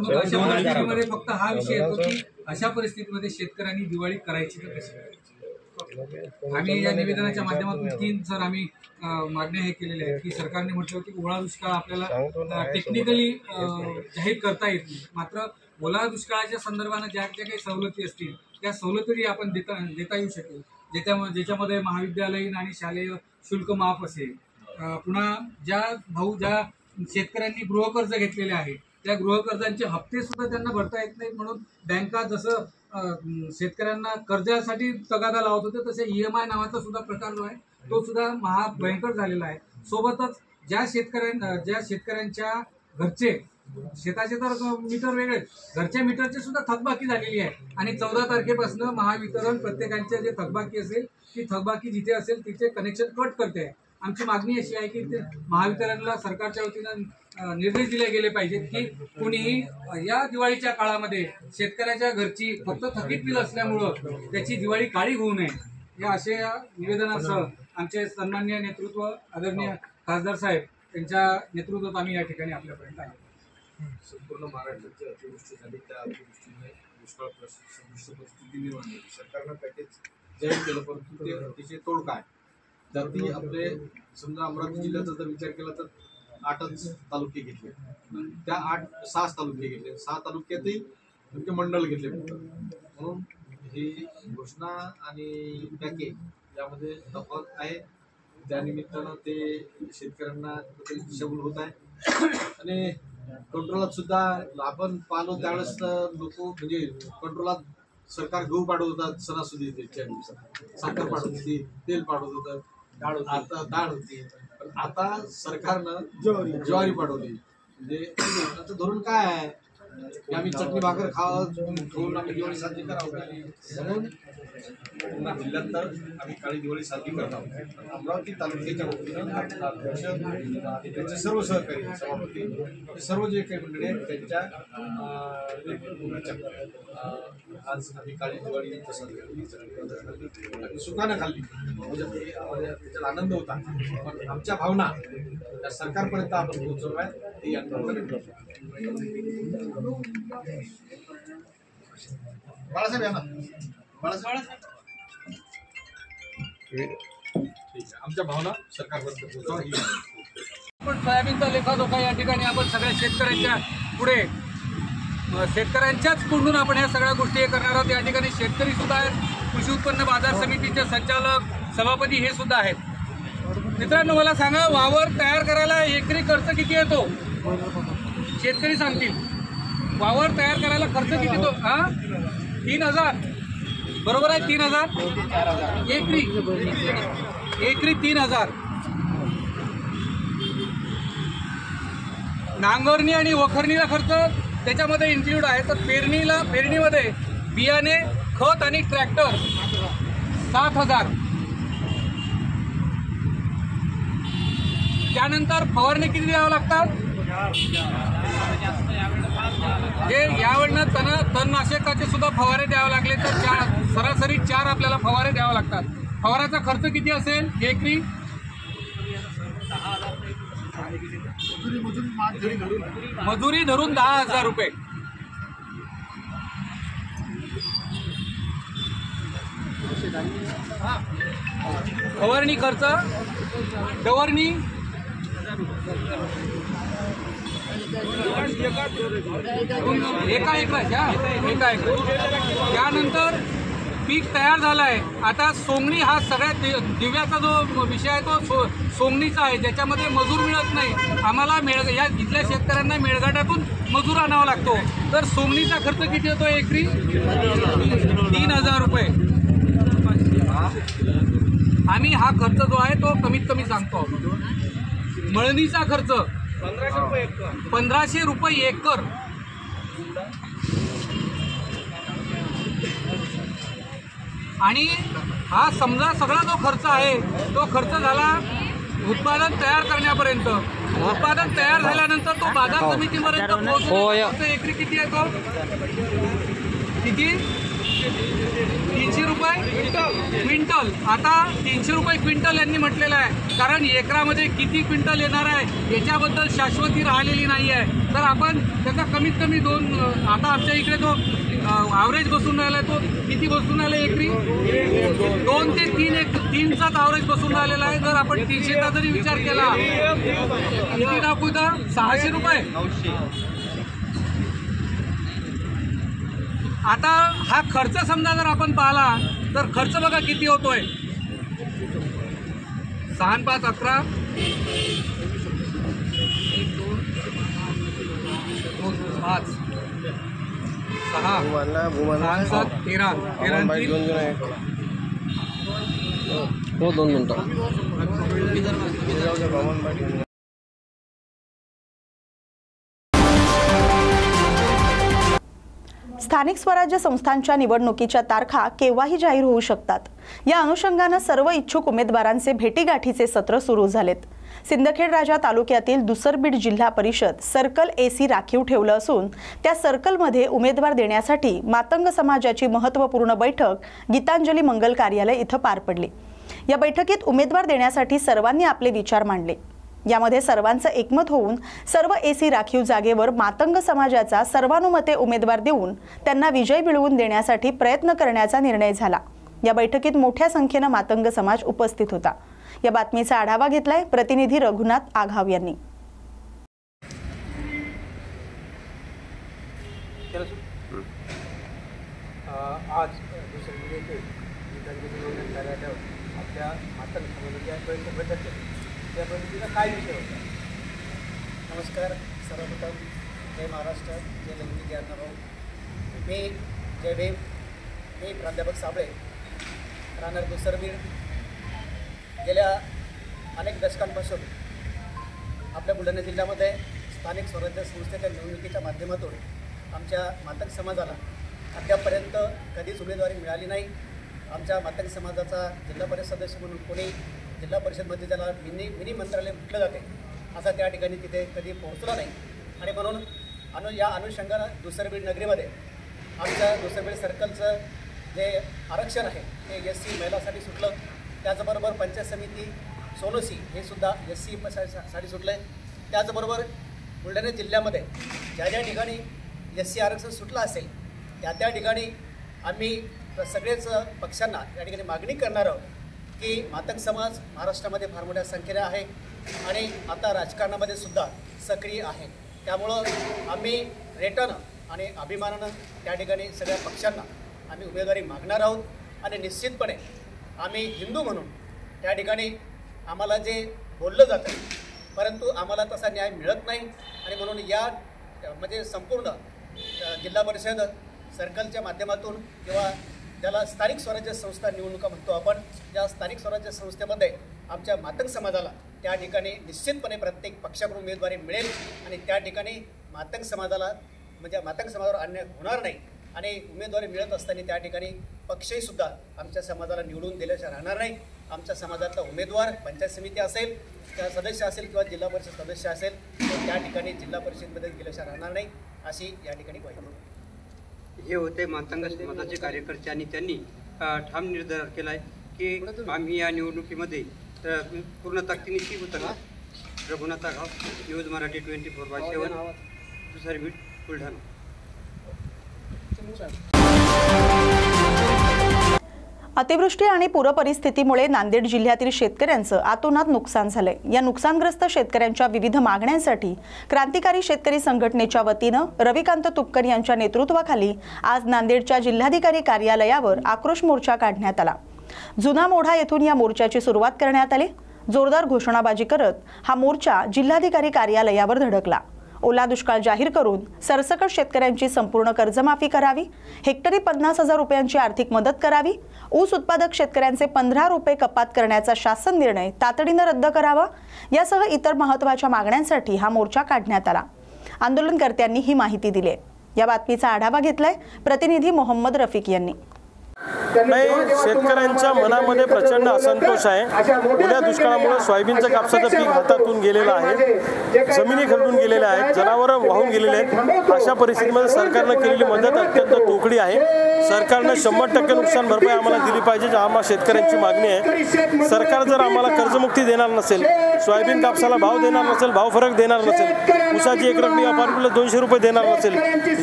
परिस्थितीमध्ये फक्त हा विषय येतो की अशा परिस्थितीमध्ये शेतकऱ्यांनी दिवाळी करायची तर कशी? आम्ही या निवेदनाच्या माध्यमातून 3 सर आम्ही मागण्या हे केलेल्या आहेत की सरकारने म्हटलं की ओला दुष्काळ आपल्याला टेक्निकली जाहीर करता येत नाही, मात्र ओला दुष्काळाच्या संदर्भानं ज्या काही सवलती असतील त्या सवलती आपण देता येऊ शकेल, ज्याच्यामध्ये महाविद्यालयीन आणि शालेय शुल्क माफ असेल। पुन्हा ज्या शेतकऱ्यांनी गृहकर्ज घेतलेले आहे त्या गृहकर्जांचे हप्ते सुद्धा त्यांना भरता येत नाहीत, म्हणून बँका जसं शेतकऱ्यांना कर्जासाठी तगादा लावत होते तसे EMI नावाचा सुद्धा प्रकार जो आहे तो सुद्धा महाभयंकर झालेला आहे। सोबतच ज्या शेतकऱ्यांच्या घरचे शेताचे तर मीटर वेगळे, घरच्या मीटरचे सुद्धा थकबाकी झालेली आहे आणि 14 तारखेपासून महावितरण प्रत्येकांचे जे थकबाकी असेल ती थकबाकी जिथे असेल तिथे कनेक्शन कट करते आहे। आमची मागणी अशी आहे की महावितरणला सरकारच्या वतीनं निर्देश दिले गेले पाहिजेत की कोणीही या दिवाळीच्या काळामध्ये शेतकऱ्याच्या घरची फक्त थकीत बिल असल्यामुळं त्याची दिवाळी काळी होऊ नये, या असे निवेदनासह आमचे सन्माननीय नेतृत्व आदरणीय खासदार साहेब यांच्या नेतृत्वात आम्ही या ठिकाणी आपल्यापर्यंत आहे। संपूर्ण महाराष्ट्राची अतिवृष्टी झाली, त्या अतिवृष्टीमुळे दुष्काळ परिस्थिती निर्माण झाली। सरकारनं पॅकेज जाहीर केलं, परंतु ते अतिशय तोडगा आहे। त्यातही आपले समजा अमरावती जिल्ह्याचा जर विचार केला तर 8च तालुके घेतले, त्या 6 तालुके घेतले, 6 तालुक्यातही तुमचे मंडळ घेतले, म्हणून ही घोषणा आणि पॅकेज यामध्ये तफावत आहे। त्या निमित्तानं ते शेतकऱ्यांना दिशाभूल होत आहे आणि कंट्रोलात सुद्धा आपण पाहलो त्यावेळेस लोक म्हणजे कंट्रोलात सरकार गहू पाठवत होतात, सणासुदीच्या दिवसात साखर पाठवत होती, तेल पाठवत होतं, आता डाळ होती, पण आता सरकारनं ज्वारी पाठवली। म्हणजे धोरण काय आहे? की आम्ही चटणी भाकर खाऊन आम्ही दिवाळी साजरी करावी, म्हणून पूर्ण जिल्ह्यात तर आम्ही काळी दिवाळी साजरी करत आहोत. अमरावती तालुक्याच्या वतीनं त्यांचे सर्व सहकारी सभापती सर्व जे काही मंडळी आहेत त्यांच्या आज आम्ही काळी दिवाळी सुखानं खाल्ली, म्हणजे त्याच्यात आनंद होता. पण आमच्या भावना त्या सरकारपर्यंत आपण पोहोचवलो आहे ते या बाळासाहेब या ना. बाळासाहेब आमच्या भावना सरकारपर्यंत पोहोचवा. पण सोयाबीनचा लेखाजोखा या ठिकाणी आपण सगळ्या शेतकऱ्यांच्या पुढे शेतकऱ्यांच्याच कुंडून आपण ह्या सगळ्या गोष्टी हे करणार आहोत. या ठिकाणी शेतकरी सुद्धा आहेत, कृषी उत्पन्न बाजार समितीचे संचालक सभापती हे सुद्धा आहेत. मित्रांनो मला सांगा, वावर तयार करायला एकरी खर्च किती येतो? शेतकरी सांगतील. वावर तयार करायला खर्च किती येतो? 3,000 बरोबर आहे. 3,000 एकरी 3,000. नांगरणी आणि वखरणीला खर्च त्याच्यामध्ये इन्क्लूड आहे. तर पेरणीमध्ये बियाणे, खत आणि ट्रॅक्टर 7,000. त्यानंतर फवारणी किती द्यावं लागतात? जे यावेळेला तणनाशकाचे सुद्धा फवारे द्यावे लागले तर सरासरी 4 आपल्याला फवारे द्यावे लागतात. फवाराचा खर्च किती असेल एकरी? मजुरी धरून 10,000 रुपये. फवारणी खर्च, डवरणी एका एकर. त्यानंतर पीक तयार झालं आहे. आता सोंगणी हा सगळ्यात दिव्याचा जो विषय आहे तो सोंगणीचा आहे, ज्याच्यामध्ये मजूर मिळत नाही. आम्हाला या इथल्या शेतकऱ्यांना मेळघाटातून मजूर आणावा लागतो. तर सोंगणीचा खर्च किती येतो एकरी? 3,000 रुपये. आम्ही हा खर्च जो आहे तो कमीत कमी सांगतो. मळणीचा खर्च 1,500 रुपये एकर. आणि हा समजा सगळा जो खर्च आहे तो खर्च झाला उत्पादन तयार करण्यापर्यंत. उत्पादन तयार झाल्यानंतर तो बाजार समितीपर्यंत पोहोचण्याचा एकरी किती आहे? तो किती? 300 रुपये क्विंटल. आता 300 रुपये क्विंटल यांनी म्हटलेलं आहे, कारण एकरामध्ये किती क्विंटल येणार आहे याच्याबद्दल शाश्वती राहिलेली नाही आहे. तर आपण त्याचा कमीत कमी 2, आता आमच्या इकडे जो ॲव्हरेज बसून राहिला आहे तो किती बसून राहिला एकरी? 2 ते 3चाच ॲव्हरेज बसून राहिलेला आहे. जर आपण 300चा जरी विचार केला किती टाकू तर 600 रुपये. आता हा खर्च समजा जर आपण पाहिला तर खर्च बघा किती होतोय. 6 5 11 5 6 7 13 हो 2 मिनिटं. स्थानिक स्वराज्य संस्थांच्या निवडणुकीच्या तारखा केव्हाही जाहीर होऊ शकतात. या अनुषंगाने सर्व इच्छुक उमेदवारांचे भेटीगाठीचे सत्र सुरू झालेत. सिंदखेड राजा तालुक्यातील दुसरबीड जिल्हा परिषद सर्कल AC राखीव ठेवलं असून त्या सर्कलमध्ये उमेदवार देण्यासाठी मातंग समाजाची महत्त्वपूर्ण बैठक गीतांजली मंगल कार्यालय इथं पार पडली. या बैठकीत उमेदवार देण्यासाठी सर्वांनी आपले विचार मांडले. यामध्ये सर्वांचं एकमत होऊन सर्व AC राखीव जागेवर मातंग समाजाचा सर्वानुमते उमेदवार देऊन त्यांना विजय मिळवून देण्यासाठी प्रयत्न करण्याचा निर्णय झाला. या बैठकीत मोठ्या संख्येने मातंग समाज उपस्थित होता. या बातमीचा आढावा घेतलाय प्रतिनिधी रघुनाथ आघाव यांनी. आज दुसऱ्या येथे गीतांजली कार्यालयावर आपल्या मातंग समाजाच्या बैठक त्या बैठकीचा काय विषय होता? नमस्कार. सर्वप्रथम जय महाराष्ट्र, जय लंगी, जय अन्नभाऊ. मी जय भीम. मी प्राध्यापक साबळे, राहणार दुसरबीड. गेल्या अनेक दशकांपासून आपल्या बुलढाणा जिल्ह्यामध्ये स्थानिक स्वराज्य संस्थेच्या निवडणुकीच्या माध्यमातून आमच्या मातंग समाजाला अद्यापपर्यंत कधीच उमेदवारी मिळाली नाही. आमच्या मातंग समाजाचा जिल्हा परिषद सदस्य म्हणून कोणी जिल्हा परिषदमध्ये ज्याला मिनी मंत्रालय म्हटलं जाते असा त्या ठिकाणी तिथे कधी पोहोचला नाही. आणि म्हणून या अनुषंगानं दुसरबीड नगरीमध्ये आमच्या दुसरबीड सर्कलचं जे आरक्षण आहे ते SC महिलासाठी सुटलं. त्याचबरोबर पंचायत समिती सोनोसी हे सुद्धा SC साठी सुटलं आहे. त्याचबरोबर बुलढाणा जिल्ह्यामध्ये ज्या ज्या ठिकाणी SC आरक्षण सुटलं असेल त्या ठिकाणी आम्ही सगळेच पक्षांना या ठिकाणी मागणी करणार आहोत की मातंग समाज महाराष्ट्रामध्ये फार मोठ्या संख्येने आहे आणि आता राजकारणामध्ये सुद्धा सक्रिय आहे. त्यामुळं आम्ही रेटानं आणि अभिमानानं त्या ठिकाणी सगळ्या पक्षांना आम्ही उमेदवारी मागणार आहोत. आणि निश्चितपणे आम्ही हिंदू म्हणून त्या ठिकाणी आम्हाला जे बोललं जातं परंतु आम्हाला तसा न्याय मिळत नाही. आणि म्हणून या म्हणजे संपूर्ण जिल्हा परिषद सर्कलच्या माध्यमातून किंवा ज्याला स्थानिक स्वराज्य संस्था निवडणुका म्हणतो आपण, या स्थानिक स्वराज्य संस्थेमध्ये आमच्या मातंग समाजाला त्या ठिकाणी निश्चितपणे प्रत्येक पक्षाकडून उमेदवारी मिळेल आणि त्या ठिकाणी मातंग समाजाला म्हणजे मातंग समाजावर अन्याय होणार नाही. आणि उमेदवारी मिळत असताना त्या ठिकाणी पक्षहीसुद्धा आमच्या समाजाला निवडून दिल्याशिवाय राहणार नाही. आमच्या समाजातला उमेदवार पंचायत समिती असेल त्या सदस्य असेल किंवा जिल्हा परिषद सदस्य असेल तर त्या ठिकाणी जिल्हा परिषदेमध्ये गेल्याशिवाय राहणार नाही अशी या ठिकाणी ग्वाही. हे होते मातंग समाजाचे कार्यकर्ते आणि त्यांनी ठाम निर्धार केला आहे की आम्ही या निवडणुकीमध्ये पूर्ण ताकदीनिशी उतरणार. रघुनाथ आघाव, न्यूज मराठी 24/7, दुसरबीड, बुलढाणा. अतिवृष्टी आणि पूरपरिस्थितीमुळे नांदेड जिल्ह्यातील शेतकऱ्यांचं आतोनात नुकसान झालंय. या नुकसानग्रस्त शेतकऱ्यांच्या विविध मागण्यांसाठी क्रांतिकारी शेतकरी संघटनेच्या वतीनं रविकांत तुपकर यांच्या नेतृत्वाखाली आज नांदेडच्या जिल्हाधिकारी कार्यालयावर आक्रोश मोर्चा काढण्यात आला. जुना मोढा येथून या मोर्चाची सुरुवात करण्यात आली. जोरदार घोषणाबाजी करत हा मोर्चा जिल्हाधिकारी कार्यालयावर धडकला. ओला दुष्काळ जाहीर करून सरसकट शेतकऱ्यांची संपूर्ण कर्जमाफी करावी, हेक्टरी 50,000 रुपयांची आर्थिक मदत करावी, ऊस उत्पादक शेतकऱ्यांचे 15 रुपये कपात करण्याचा शासन निर्णय तातडीनं रद्द करावा यासह इतर महत्त्वाच्या मागण्यांसाठी हा मोर्चा काढण्यात आला. आंदोलनकर्त्यांनी ही माहिती दिली आहे. या बातमीचा आढावा घेतलाय प्रतिनिधी मोहम्मद रफिक यांनी. नाही, शेतकऱ्यांच्या मनामध्ये प्रचंड असंतोष आहे. उन्हा दुष्काळामुळे सोयाबीनचं कापसाचं पीक हातातून गेलेलं आहे, जमिनी खरडून गेलेल्या आहेत, जनावरं वाहून गेलेले आहेत. अशा परिस्थितीमध्ये सरकारनं केलेली मदत अत्यंत तोकडी आहे. सरकारनं 100% नुकसान भरपाई आम्हाला दिली पाहिजे, जी आम्हाला शेतकऱ्यांची मागणी आहे. सरकार जर आम्हाला कर्जमुक्ती देणार नसेल, सोयाबीन कापसाला भाव देणार नसेल, भाव फरक देणार नसेल, ऊसाची एक रकमी व्यापारीला 200 रुपये देणार नसेल,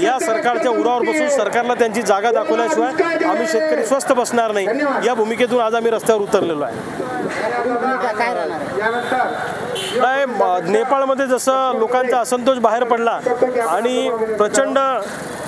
या सरकारच्या उरावर बसून सरकारला त्यांची जागा दाखवल्याशिवाय आम्ही शेतकरी स्वस्त बसणार नाही. या भूमिकेतून आज आम्ही रस्त्यावर उतरलेलो आहे. नाही, नेपाळमध्ये जसं लोकांचा असंतोष बाहेर पडला आणि प्रचंड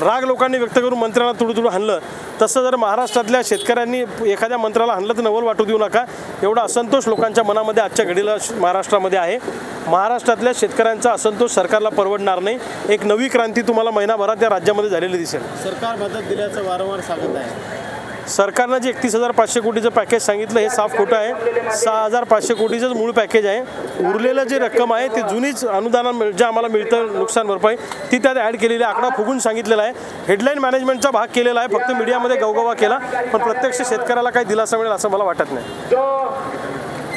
राग लोकांनी व्यक्त करून मंत्र्यांना तुडू हाणलं, तसं जर महाराष्ट्रातल्या शेतकऱ्यांनी एखाद्या मंत्र्याला हाणलं तर नवल वाटू देऊ नका. एवढा असंतोष लोकांच्या मनामध्ये आजच्या घडीला महाराष्ट्रामध्ये आहे. महाराष्ट्रातल्या शेतकऱ्यांचा असंतोष सरकारला परवडणार नाही. एक नवी क्रांती तुम्हाला महिनाभरात या राज्यामध्ये झालेली दिसेल. सरकार मदत दिल्याचं वारंवार सांगत आहे. सरकारनं जे 31,500 कोटीचं पॅकेज सांगितलं हे साफ खोटं आहे. 6,500 कोटीचंच मूळ पॅकेज आहे. उरलेलं जे रक्कम आहे ते जुनीच अनुदान जे आम्हाला मिळतं नुकसान भरपाई ती त्यात ॲड केलेली आकडा फुगून सांगितलेला आहे. हेडलाईन मॅनेजमेंटचा भाग केलेला आहे, फक्त मीडियामध्ये गवगवा केला, पण प्रत्यक्ष शेतकऱ्याला काही दिलासा मिळेल असं मला वाटत नाही.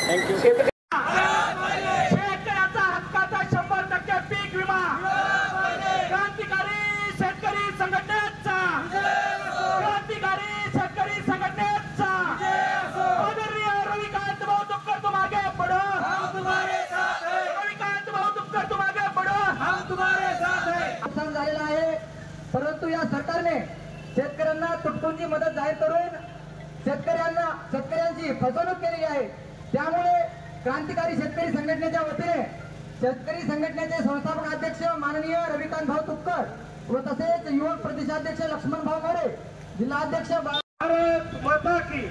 थँक्यू. परंतु या सरकारने शेतकऱ्यांना तुटपुंजी मदत जाहीर करून शेतकऱ्यांची फसवणूक केलेली आहे. त्यामुळे क्रांतिकारी शेतकरी संघटनेच्या वतीने शेतकरी संघटनेचे संस्थापक अध्यक्ष माननीय रविकांत भाऊ तुपकर व तसेच युवक प्रदेशाध्यक्ष लक्ष्मण भाऊ मोरे, जिल्हाध्यक्ष भारत माता की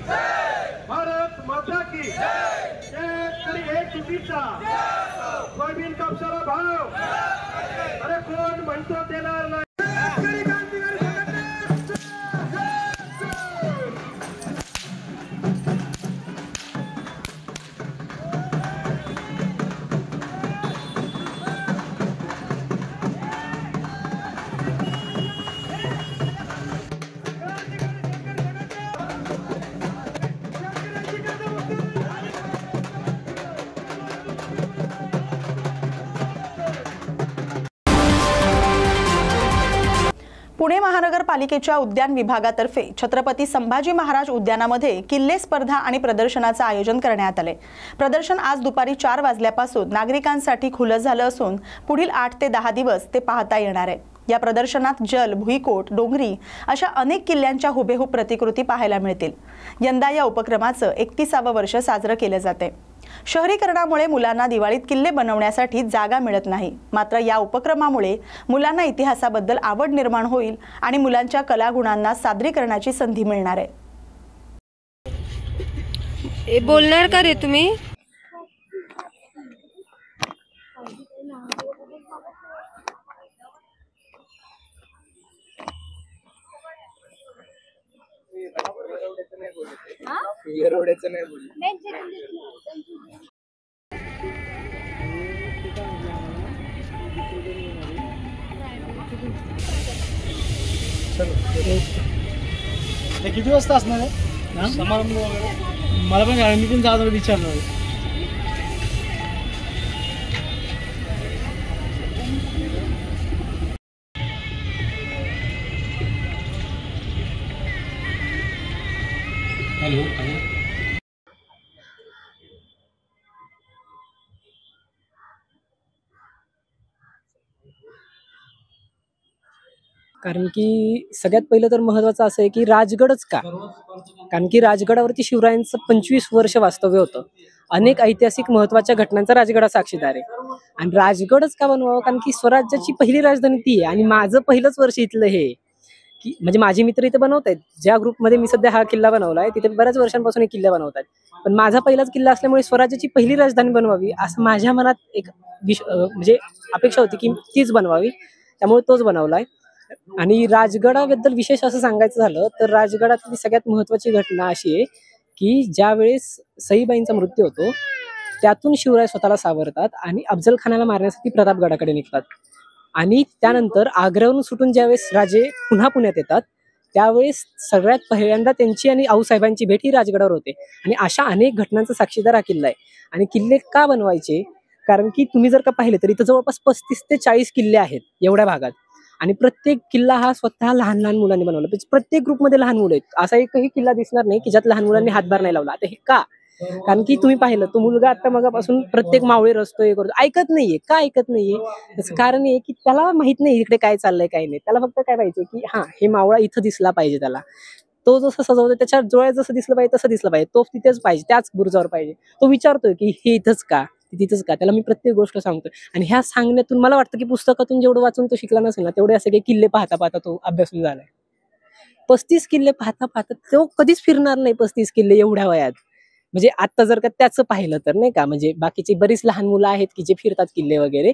भारत माता की शेतकरी एकजुटीचा सोयाबीन कापसाला भाव अरे कोण म्हणतो देणार नाही. पुणे महानगरपालिकेच्या उद्यान विभागातर्फे छत्रपती संभाजी महाराज उद्यानामध्ये किल्ले स्पर्धा आणि प्रदर्शनाचं आयोजन करण्यात आले। प्रदर्शन आज दुपारी 4 वाजल्यापासून नागरिकांसाठी खुलं झालं असून पुढील 8 ते 10 दिवस ते पाहता येणार आहे। या प्रदर्शनात जल, भुईकोट, डोंगरी अशा अनेक किल्ल्यांच्या हुबेहूब प्रतिकृती पाहायला मिळतील। यंदा या उपक्रमाचं 31वे वर्ष साजरं केलं जाते। शहरीकरणामुळे मुलांना दिवाळीत किल्ले बनवण्यासाठी जागा मिळत नाही, मात्र या उपक्रमामुळे मुलांना इतिहासाबद्दल आवड निर्माण होईल आणि मुलांच्या कलागुणांना सादरीकरणाची संधी मिळणार आहे। बोलणार का रे तुम्ही? येरवड्याचं नाही बोलू। ते किती वाजता असणार आहे समारंभ वगैरे? मला पण मी पण जाणार विचारणार आहे। हॅलो कारण की सगळ्यात पहिलं तर महत्त्वाचं असं आहे की राजगडच का? कारण की राजगडावरती शिवरायांचं 25 वर्ष वास्तव्य होतं। अनेक ऐतिहासिक महत्त्वाच्या घटनांचा राजगड हा साक्षीदार आहे आणि राजगडच का बनवावं? कारण की स्वराज्याची पहिली राजधानी ती आहे आणि माझं पहिलंच वर्ष इथलं हे की म्हणजे माझे मित्र इथे बनवत आहेत। ज्या ग्रुपमध्ये मी सध्या हा किल्ला बनवला आहे तिथे बऱ्याच वर्षांपासून हे किल्ले बनवत आहेत, पण माझा पहिलाच किल्ला असल्यामुळे स्वराज्याची पहिली राजधानी बनवावी असं माझ्या मनात एक म्हणजे अपेक्षा होती की तीच बनवावी, त्यामुळे तोच बनवला आहे। आणि राजगडाबद्दल विशेष असं सांगायचं झालं तर राजगडातली सगळ्यात महत्त्वाची घटना अशी आहे की ज्या वेळेस सईबाईंचा मृत्यू होतो त्यातून शिवराय स्वतःला सावरतात आणि अफजल खानाला मारण्यासाठी प्रतापगडाकडे निघतात आणि त्यानंतर आग्र्यावरून सुटून ज्यावेळेस राजे पुन्हा पुण्यात येतात त्यावेळेस सगळ्यात पहिल्यांदा त्यांची आणि आऊसाहेबांची भेट ही राजगडावर होते आणि अशा अनेक घटनांचा साक्षीदार हा किल्ला आहे। आणि किल्ले का बनवायचे? कारण की तुम्ही जर का पाहिले तर इथं जवळपास 35 ते 40 किल्ले आहेत एवढ्या भागात आणि प्रत्येक किल्ला हा स्वतः लहान लहान मुलांनी बनवला। प्रत्येक ग्रुपमध्ये लहान मुलं आहेत, असा एकही किल्ला दिसणार नाही की ज्यात लहान मुलांनी हातभार नाही लावला। आता हे का? कारण की तुम्ही पाहिलं तो मुलगा आता मगापासून प्रत्येक मावळे रचतोय करतो, ऐकत नाहीये। का ऐकत नाहीये? त्याचं कारण आहे की त्याला माहित नाही इकडे काय चाललंय काय नाही। त्याला फक्त काय पाहिजे की हा हे मावळा इथं दिसला पाहिजे, त्याला तो जसं सजवतो त्याच्या डोळ्यात जसं दिसलं पाहिजे तसं दिसलं पाहिजे, तो तिथेच पाहिजे, त्याच बुरुजावर पाहिजे। तो विचारतोय की हे इथंच का, तिथंच का? त्याला मी प्रत्येक गोष्ट सांगतोय आणि ह्या सांगण्यातून मला वाटतं की पुस्तकातून जेवढं वाचून तो शिकला नसेल ना तेवढे असे काही किल्ले पाहता पाहता तो अभ्यासून झालाय। 35 किल्ले पाहता पाहता तो कधीच फिरणार नाही 35 किल्ले एवढ्या वयात। म्हणजे आता जर का त्याचं पाहिलं तर नाही का, म्हणजे बाकीची बरीच लहान मुलं आहेत की जे फिरतात किल्ले वगैरे,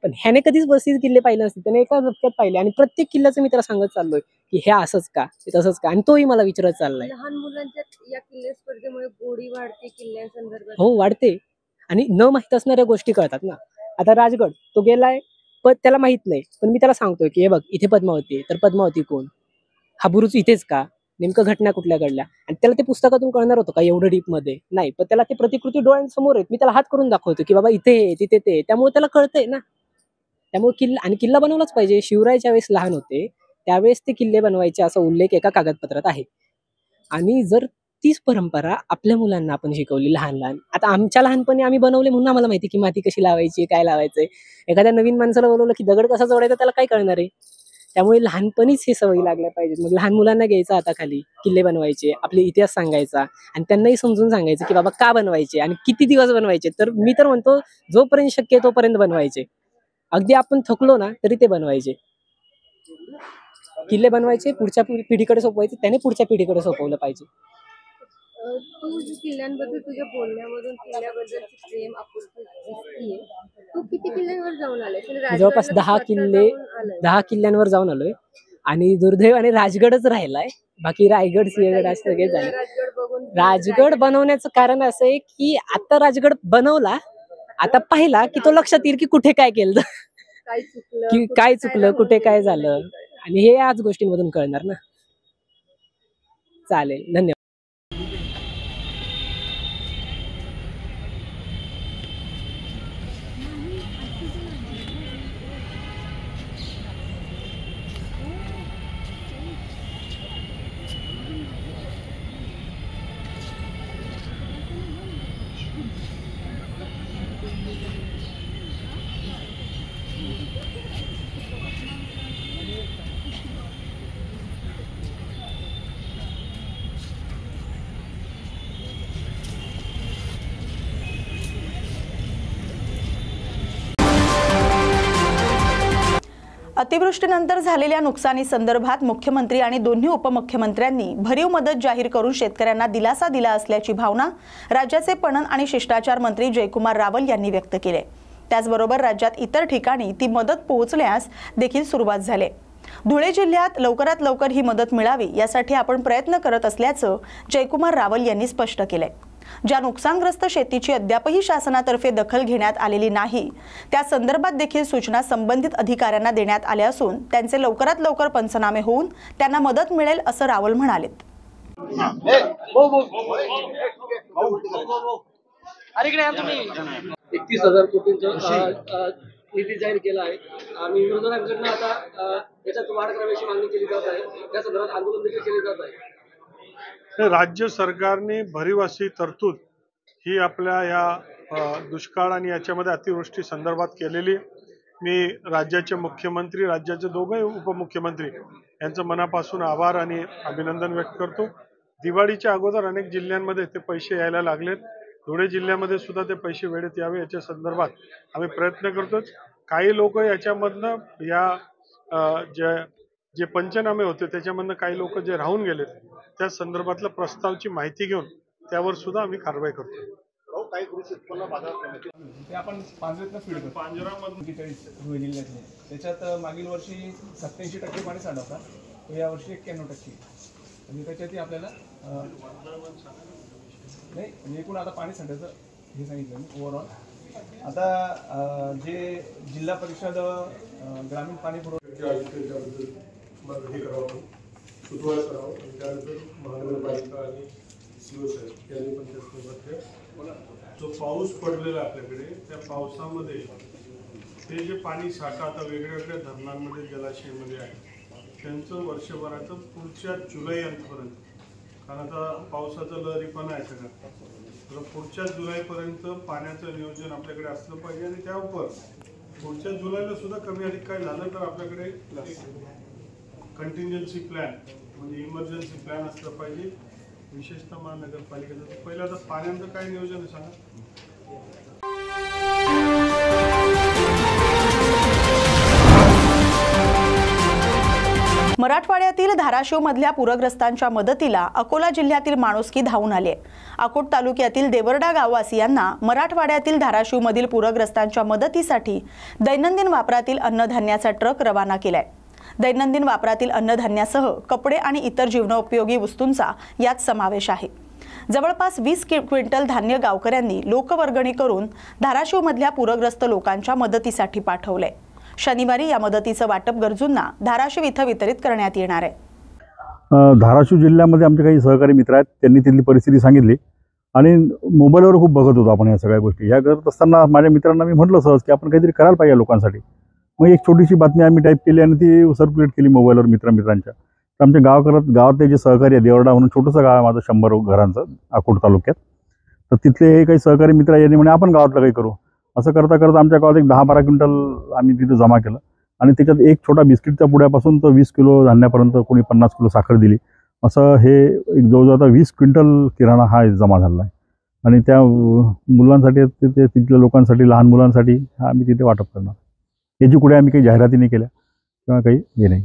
पण ह्याने कधीच 35 किल्ले पाहिले नसते, त्याने एका झटक्यात पाहिले आणि प्रत्येक किल्ल्याचं मी त्याला सांगत चाललोय की हे असंच का, हे तसंच का, आणि तोही मला विचारत चाललाय। लहान मुलांच्या या किल्ले स्पर्धेमुळे गोडी वाढते किल्ल्यांसंदर्भात? हो वाढते आणि न माहित असणाऱ्या गोष्टी कळतात ना। आता राजगड तो गेलाय पण त्याला माहित नाही, पण मी त्याला सांगतोय की हे बघ इथे पद्मावती आहे, तर पद्मावती कोण, हा बुरुज इथेच का, नेमकं घटना कुठल्या घडल्या, आणि त्याला ते पुस्तकातून कळणार होतं का एवढं डीप मध्ये? नाही, पण त्याला ते प्रतिकृती डोळ्यांसमोर आहेत, मी त्याला हात करून दाखवतो की बाबा इथे तिथे ते, त्यामुळे त्याला कळतंय ना। त्यामुळे किल्ला आणि किल्ला बनवलाच पाहिजे। शिवराय ज्यावेळेस लहान होते त्यावेळेस ते किल्ले बनवायचे असा उल्लेख एका कागदपत्रात आहे आणि जर तीच परंपरा आपल्या मुलांना आपण शिकवली लहान लहान, आता आमच्या लहानपणी आम्ही बनवले म्हणून आम्हाला माहिती की माती कशी लावायची, काय लावायचंय। एखाद्या नवीन माणसाला बोलवलं की दगड कसा जोडायचा त्याला काय कळणार आहे? त्यामुळे लहानपणीच हे सवयी लागल्या पाहिजेत। मग लहान मुलांना घ्यायचं हाताखाली, किल्ले बनवायचे, आपले इतिहास सांगायचा आणि त्यांनाही समजून सांगायचं की बाबा का बनवायचे आणि किती दिवस बनवायचे। तर मी तर म्हणतो जोपर्यंत शक्य आहे तोपर्यंत बनवायचे, अगदी आपण थकलो ना तरी ते बनवायचे। किल्ले बनवायचे, पुढच्या पिढीकडे सोपवायचे, त्याने पुढच्या पिढीकडे सोपवलं पाहिजे। तू किल्ल्यांबद्दल तुझ्या बोलण्यामधून किल्ल्याबद्दलची प्रेम आपुलकी दिसतीये। तू किती किल्ल्यांवर जाऊन आलाय? जवळपास 10 किल्ल्यांवर जाऊन आलोय आणि दुर्दैवाने राजगडच राहिलाय, बाकी रायगड सिंहगड असे सगळे झाले। राजगड बनवण्याचं कारण असं आहे की आता राजगड बनवला, आता पाहिला की तो लक्षात येईल की कुठे काय केलं, की काय चुकलं, कुठे काय झालं, आणि हे याच गोष्टींमधून कळणार ना। चालेल, धन्यवाद। अतिवृष्टीनंतर झालेल्या नुकसानी संदर्भात मुख्यमंत्री आणि दोन्ही उपमुख्यमंत्र्यांनी भरीव मदत जाहीर करून शेतकऱ्यांना दिलासा दिला असल्याची भावना राज्याचे पणन आणि शिष्टाचार मंत्री जयकुमार रावल यांनी व्यक्त केली। त्याचबरोबर राज्यात इतर ठिकाणी ती मदत पोहोचण्यास देखील सुरुवात झाली। धुळे जिल्ह्यात लवकरात लवकर ही मदत मिळावी यासाठी आपण प्रयत्न करत असल्याचं जयकुमार रावल यांनी स्पष्ट केलंय। ज्या नुकसानग्रस्त शेतीची अद्यापही शासनातर्फे दखल घेण्यात आलेली नाही त्या संदर्भात देखील सूचना संबंधित अधिकाऱ्यांना देण्यात आल्या असून त्यांचे लवकरात लवकर पंचनामे होऊन त्यांना मदत मिळेल असं रावल म्हणाले। 31,000 कोटींचा निधी जाहीर केला आहे आणि विरोधकांकडून आता याच्यात वाढ करावीची मागणी केली जात आहे। त्या संदर्भात आंदोलन देखील केले जात आहे। राज्य सरकारने भरीव अशी तरतूद ही आपल्या या दुष्काळ आणि याच्यामध्ये अतिवृष्टी संदर्भात केलेली। मी राज्याचे मुख्यमंत्री राज्याचे दोघे उपमुख्यमंत्री यांचं मनापासून आभार आणि अभिनंदन व्यक्त करतो। दिवाळीच्या अगोदर अनेक जिल्ह्यांमध्ये ते पैसे यायला लागलेत। धुळे जिल्ह्यामध्ये सुद्धा ते पैसे वेळेत यावे याच्या संदर्भात आम्ही प्रयत्न करतो। काही लोक याच्यामधनं या जे पंचनामे होते त्याच्यामधनं काही लोक जे राहून गेलेत त्या संदर्भातल्या प्रस्तावाची माहिती घेऊन त्यावर सुद्धा आम्ही कारवाई करतो। काही कृषी उत्पन्न बाजारात ते आपण पांजऱ्यातनं फीड करतो। पांजरामधून 43 धुळे जिल्ह्यातले त्याच्यात मागील वर्षी 87% पाणी साठवतात, या वर्षी 91%। म्हणजे त्याच्यातही आपल्याला नाही म्हणजे एकूण आता पाणी साठायचं हे सांगितलं मी ओव्हरऑल। आता जे जिल्हा परिषद ग्रामीण पाणी पुरवठा हे करावं, सुरुवात करावं आणि त्यानंतर महानगरपालिका आणि CO साहेब यांनी पण त्यासोबत जो पाऊस पडलेला आपल्याकडे त्या पावसामध्ये ते जे पाणी साठा आता वेगळ्या वेगळ्या धरणांमध्ये जलाशयामध्ये आहे त्यांचं वर्षभराचं पुढच्या जुलै अंतपर्यंत, कारण आता पावसाचं लहरीपणा आहे सगळं, तर पुढच्या जुलैपर्यंत पाण्याचं नियोजन आपल्याकडे असलं पाहिजे आणि त्यावर पुढच्या जुलैला सुद्धा कमी अधिक काय झालं तर आपल्याकडे कंटिंजन्सी प्लॅन म्हणजे इमर्जन्सी प्लॅन असलं पाहिजे। विशेषतः महानगरपालिकेचं पहिलं आता पाण्याचं काय नियोजन आहे सांगा। मराठवाड्यातील धाराशिव मधल्या पूरग्रस्तांच्या मदतीला अकोला जिल्ह्यातील माणुसकी धावून आले। अकोट तालुक्यातील देवरडा गाववासियांना मराठवाड्यातील धाराशिव मधील पूरग्रस्तांच्या मदतीसाठी दैनंदिन वापरातील अन्नधान्याचा ट्रक रवाना केलाय। दैनंदिन वापरातील अन्नधान्यासह कपडे आणि इतर जीवनोपयोगी वस्तूंचा यात समावेश आहे। जवळपास 20 क्विंटल धान्य गावकऱ्यांनी लोकवर्गणी करून धाराशिव मधल्या पूरग्रस्त लोकांच्या मदतीसाठी पाठवलंय। शनिवारी या मदतीचं वाटप गरजूंना धाराशिव इथं वितरित करण्यात येणार आहे। धाराशिव जिल्ह्यामध्ये आमचे काही सहकारी मित्र आहेत, त्यांनी तिथली परिस्थिती सांगितली आणि मोबाईलवर खूप बघत होतो आपण या सगळ्या गोष्टी। या करत असताना माझ्या मित्रांना मी म्हटलं सहज की आपण काहीतरी करायला पाहिजे लोकांसाठी। मग एक छोटीशी बातमी आम्ही टाईप केली आणि ती सर्क्युलेट केली मोबाईलवर मित्रांच्या। तर आमच्या गावातले जे सहकारी आहे, देवरडा म्हणून छोटंसं गाव आहे माझं 100 घरांचं अकोट तालुक्यात, तर तिथले हे काही सहकारी मित्र यांनी म्हणे आपण गावातलं काही करू। असं करता करता आमच्या गावात एक 10-12 क्विंटल आम्ही तिथं जमा केलं आणि त्याच्यात एक छोटा बिस्किटच्या पुड्यापासून तर 20 किलो धान्यापर्यंत, कोणी 50 किलो साखर दिली। असं हे एक जवळजवळ आता 20 क्विंटल किराणा हा जमा झाला आहे आणि त्या मुलांसाठी तिथल्या लोकांसाठी, लहान मुलांसाठी हा आम्ही तिथे वाटप करणार। याची कुठे आम्ही काही जाहिराती नाही केल्या किंवा काही हे नाही।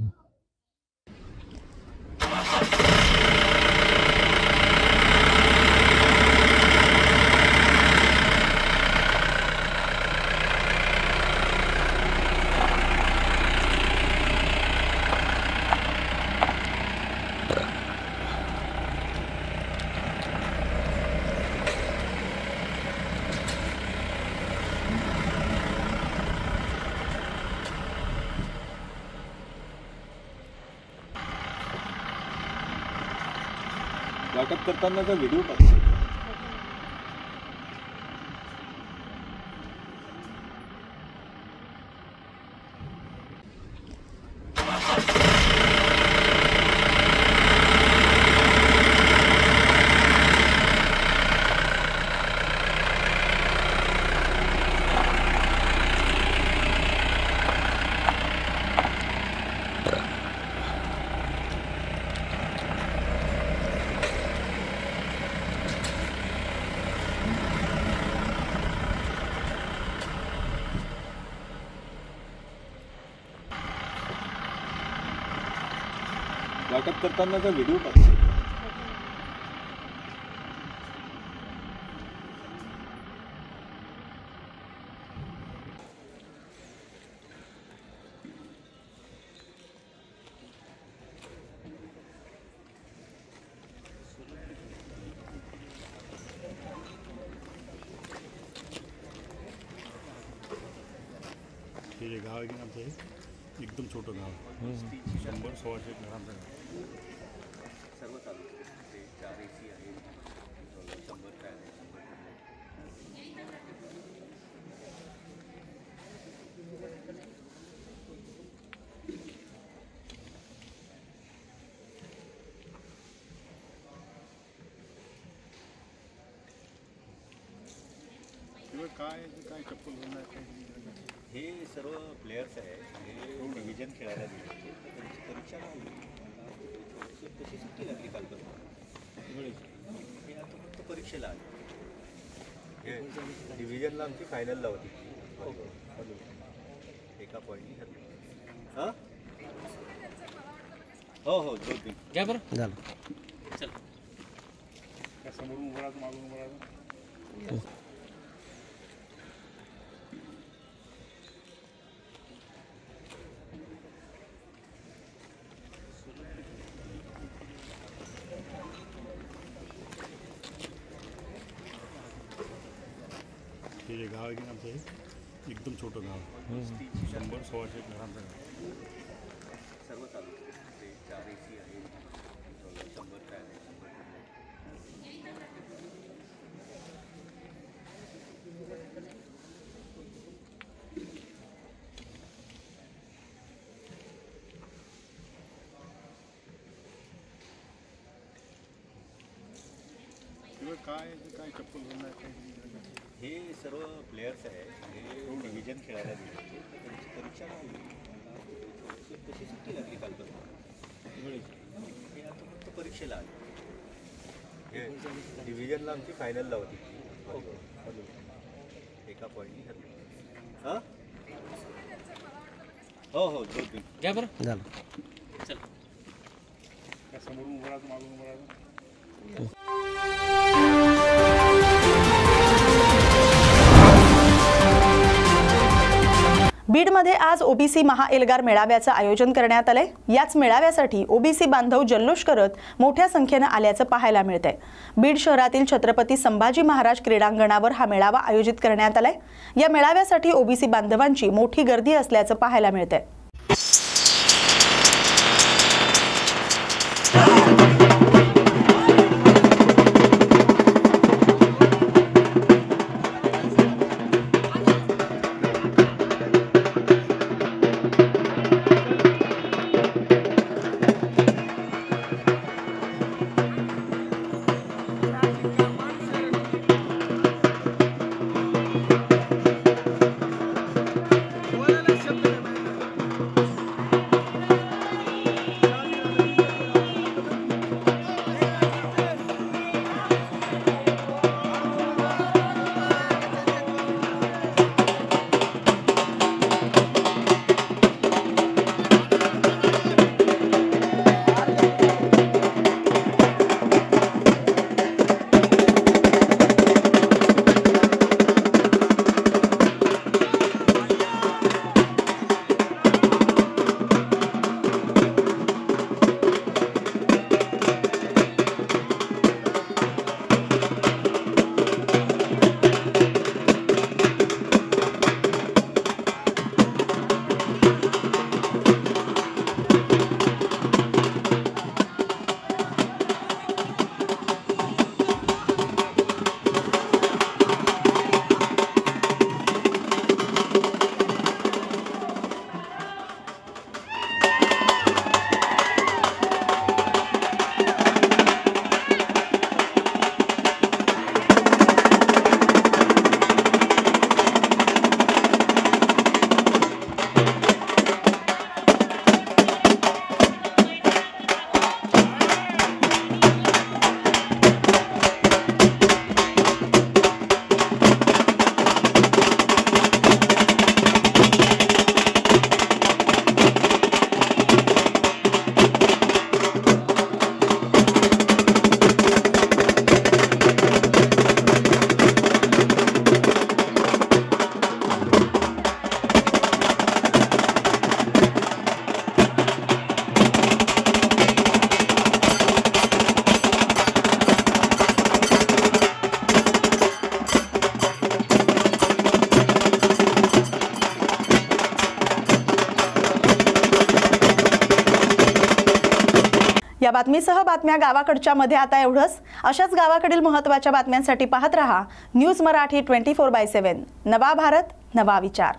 वाटप करतानाचा व्हिडिओ टाकतो। वाटप करतानाचा व्हिडिओ टाकतो. हे जे गाव आहे की आमचं हे एकदम छोटं गाव, 100-125 घरांचं गाव. सर्व चालू ते 4 AC आहे, 100 काय आहे, 100 काय चप्पल हे सर्व प्लेयर्स आहेत, हे डिव्हिजन खेळायला गेले, त्यांची परीक्षा नाही, तशी सुट्टी लागली कालपर्यंत. हे आता फक्त परीक्षेला आले. हे डिव्हिजनला आमची फायनलला होती, एका पॉईंटनी हरली. हां हो 2-3 घ्या बरं झालं. चल समोरून उभं राहतो, मागून उभं राहतो. हे जे गाव आहे की आमचं हे एकदम छोटं गाव, 100-125 घरांचं गाव. सर्व चालू ते 4 AC आहे, 100 काय आहे, 100 काय चप्पल नाही. हे सर्व प्लेयर्स आहेत, हे डिव्हिजन खेळायला गेले, त्यांची परीक्षा नाही, तशी सुट्टी लागली कालपर्यंत. हे आता फक्त परीक्षेला आले. हे डिव्हिजनला आमची फायनलला होती, एका पॉईंटनी हरली. हां हो 2-3 घ्या बरं झालं. चल समोरून उभं राहतो, मागून उभं राहतो. बीडमध्ये आज ओबीसी महाएल्गार मेळाव्याचं आयोजन करण्यात आलंय. याच मेळाव्यासाठी ओबीसी बांधव जल्लोष करत मोठ्या संख्येनं आल्याचं पाहायला मिळतंय. बीड शहरातील छत्रपती संभाजी महाराज क्रीडांगणावर हा मेळावा आयोजित करण्यात आलाय. या मेळाव्यासाठी ओबीसी बांधवांची मोठी गर्दी असल्याचं पाहायला मिळतंय. या बातमीसह बातम्या गावाकडच्या मध्ये आता एवढंच. अशाच गावाकडील महत्त्वाच्या बातम्यांसाठी पाहत रहा न्यूज मराठी 24/7. नवा भारत नवा विचार.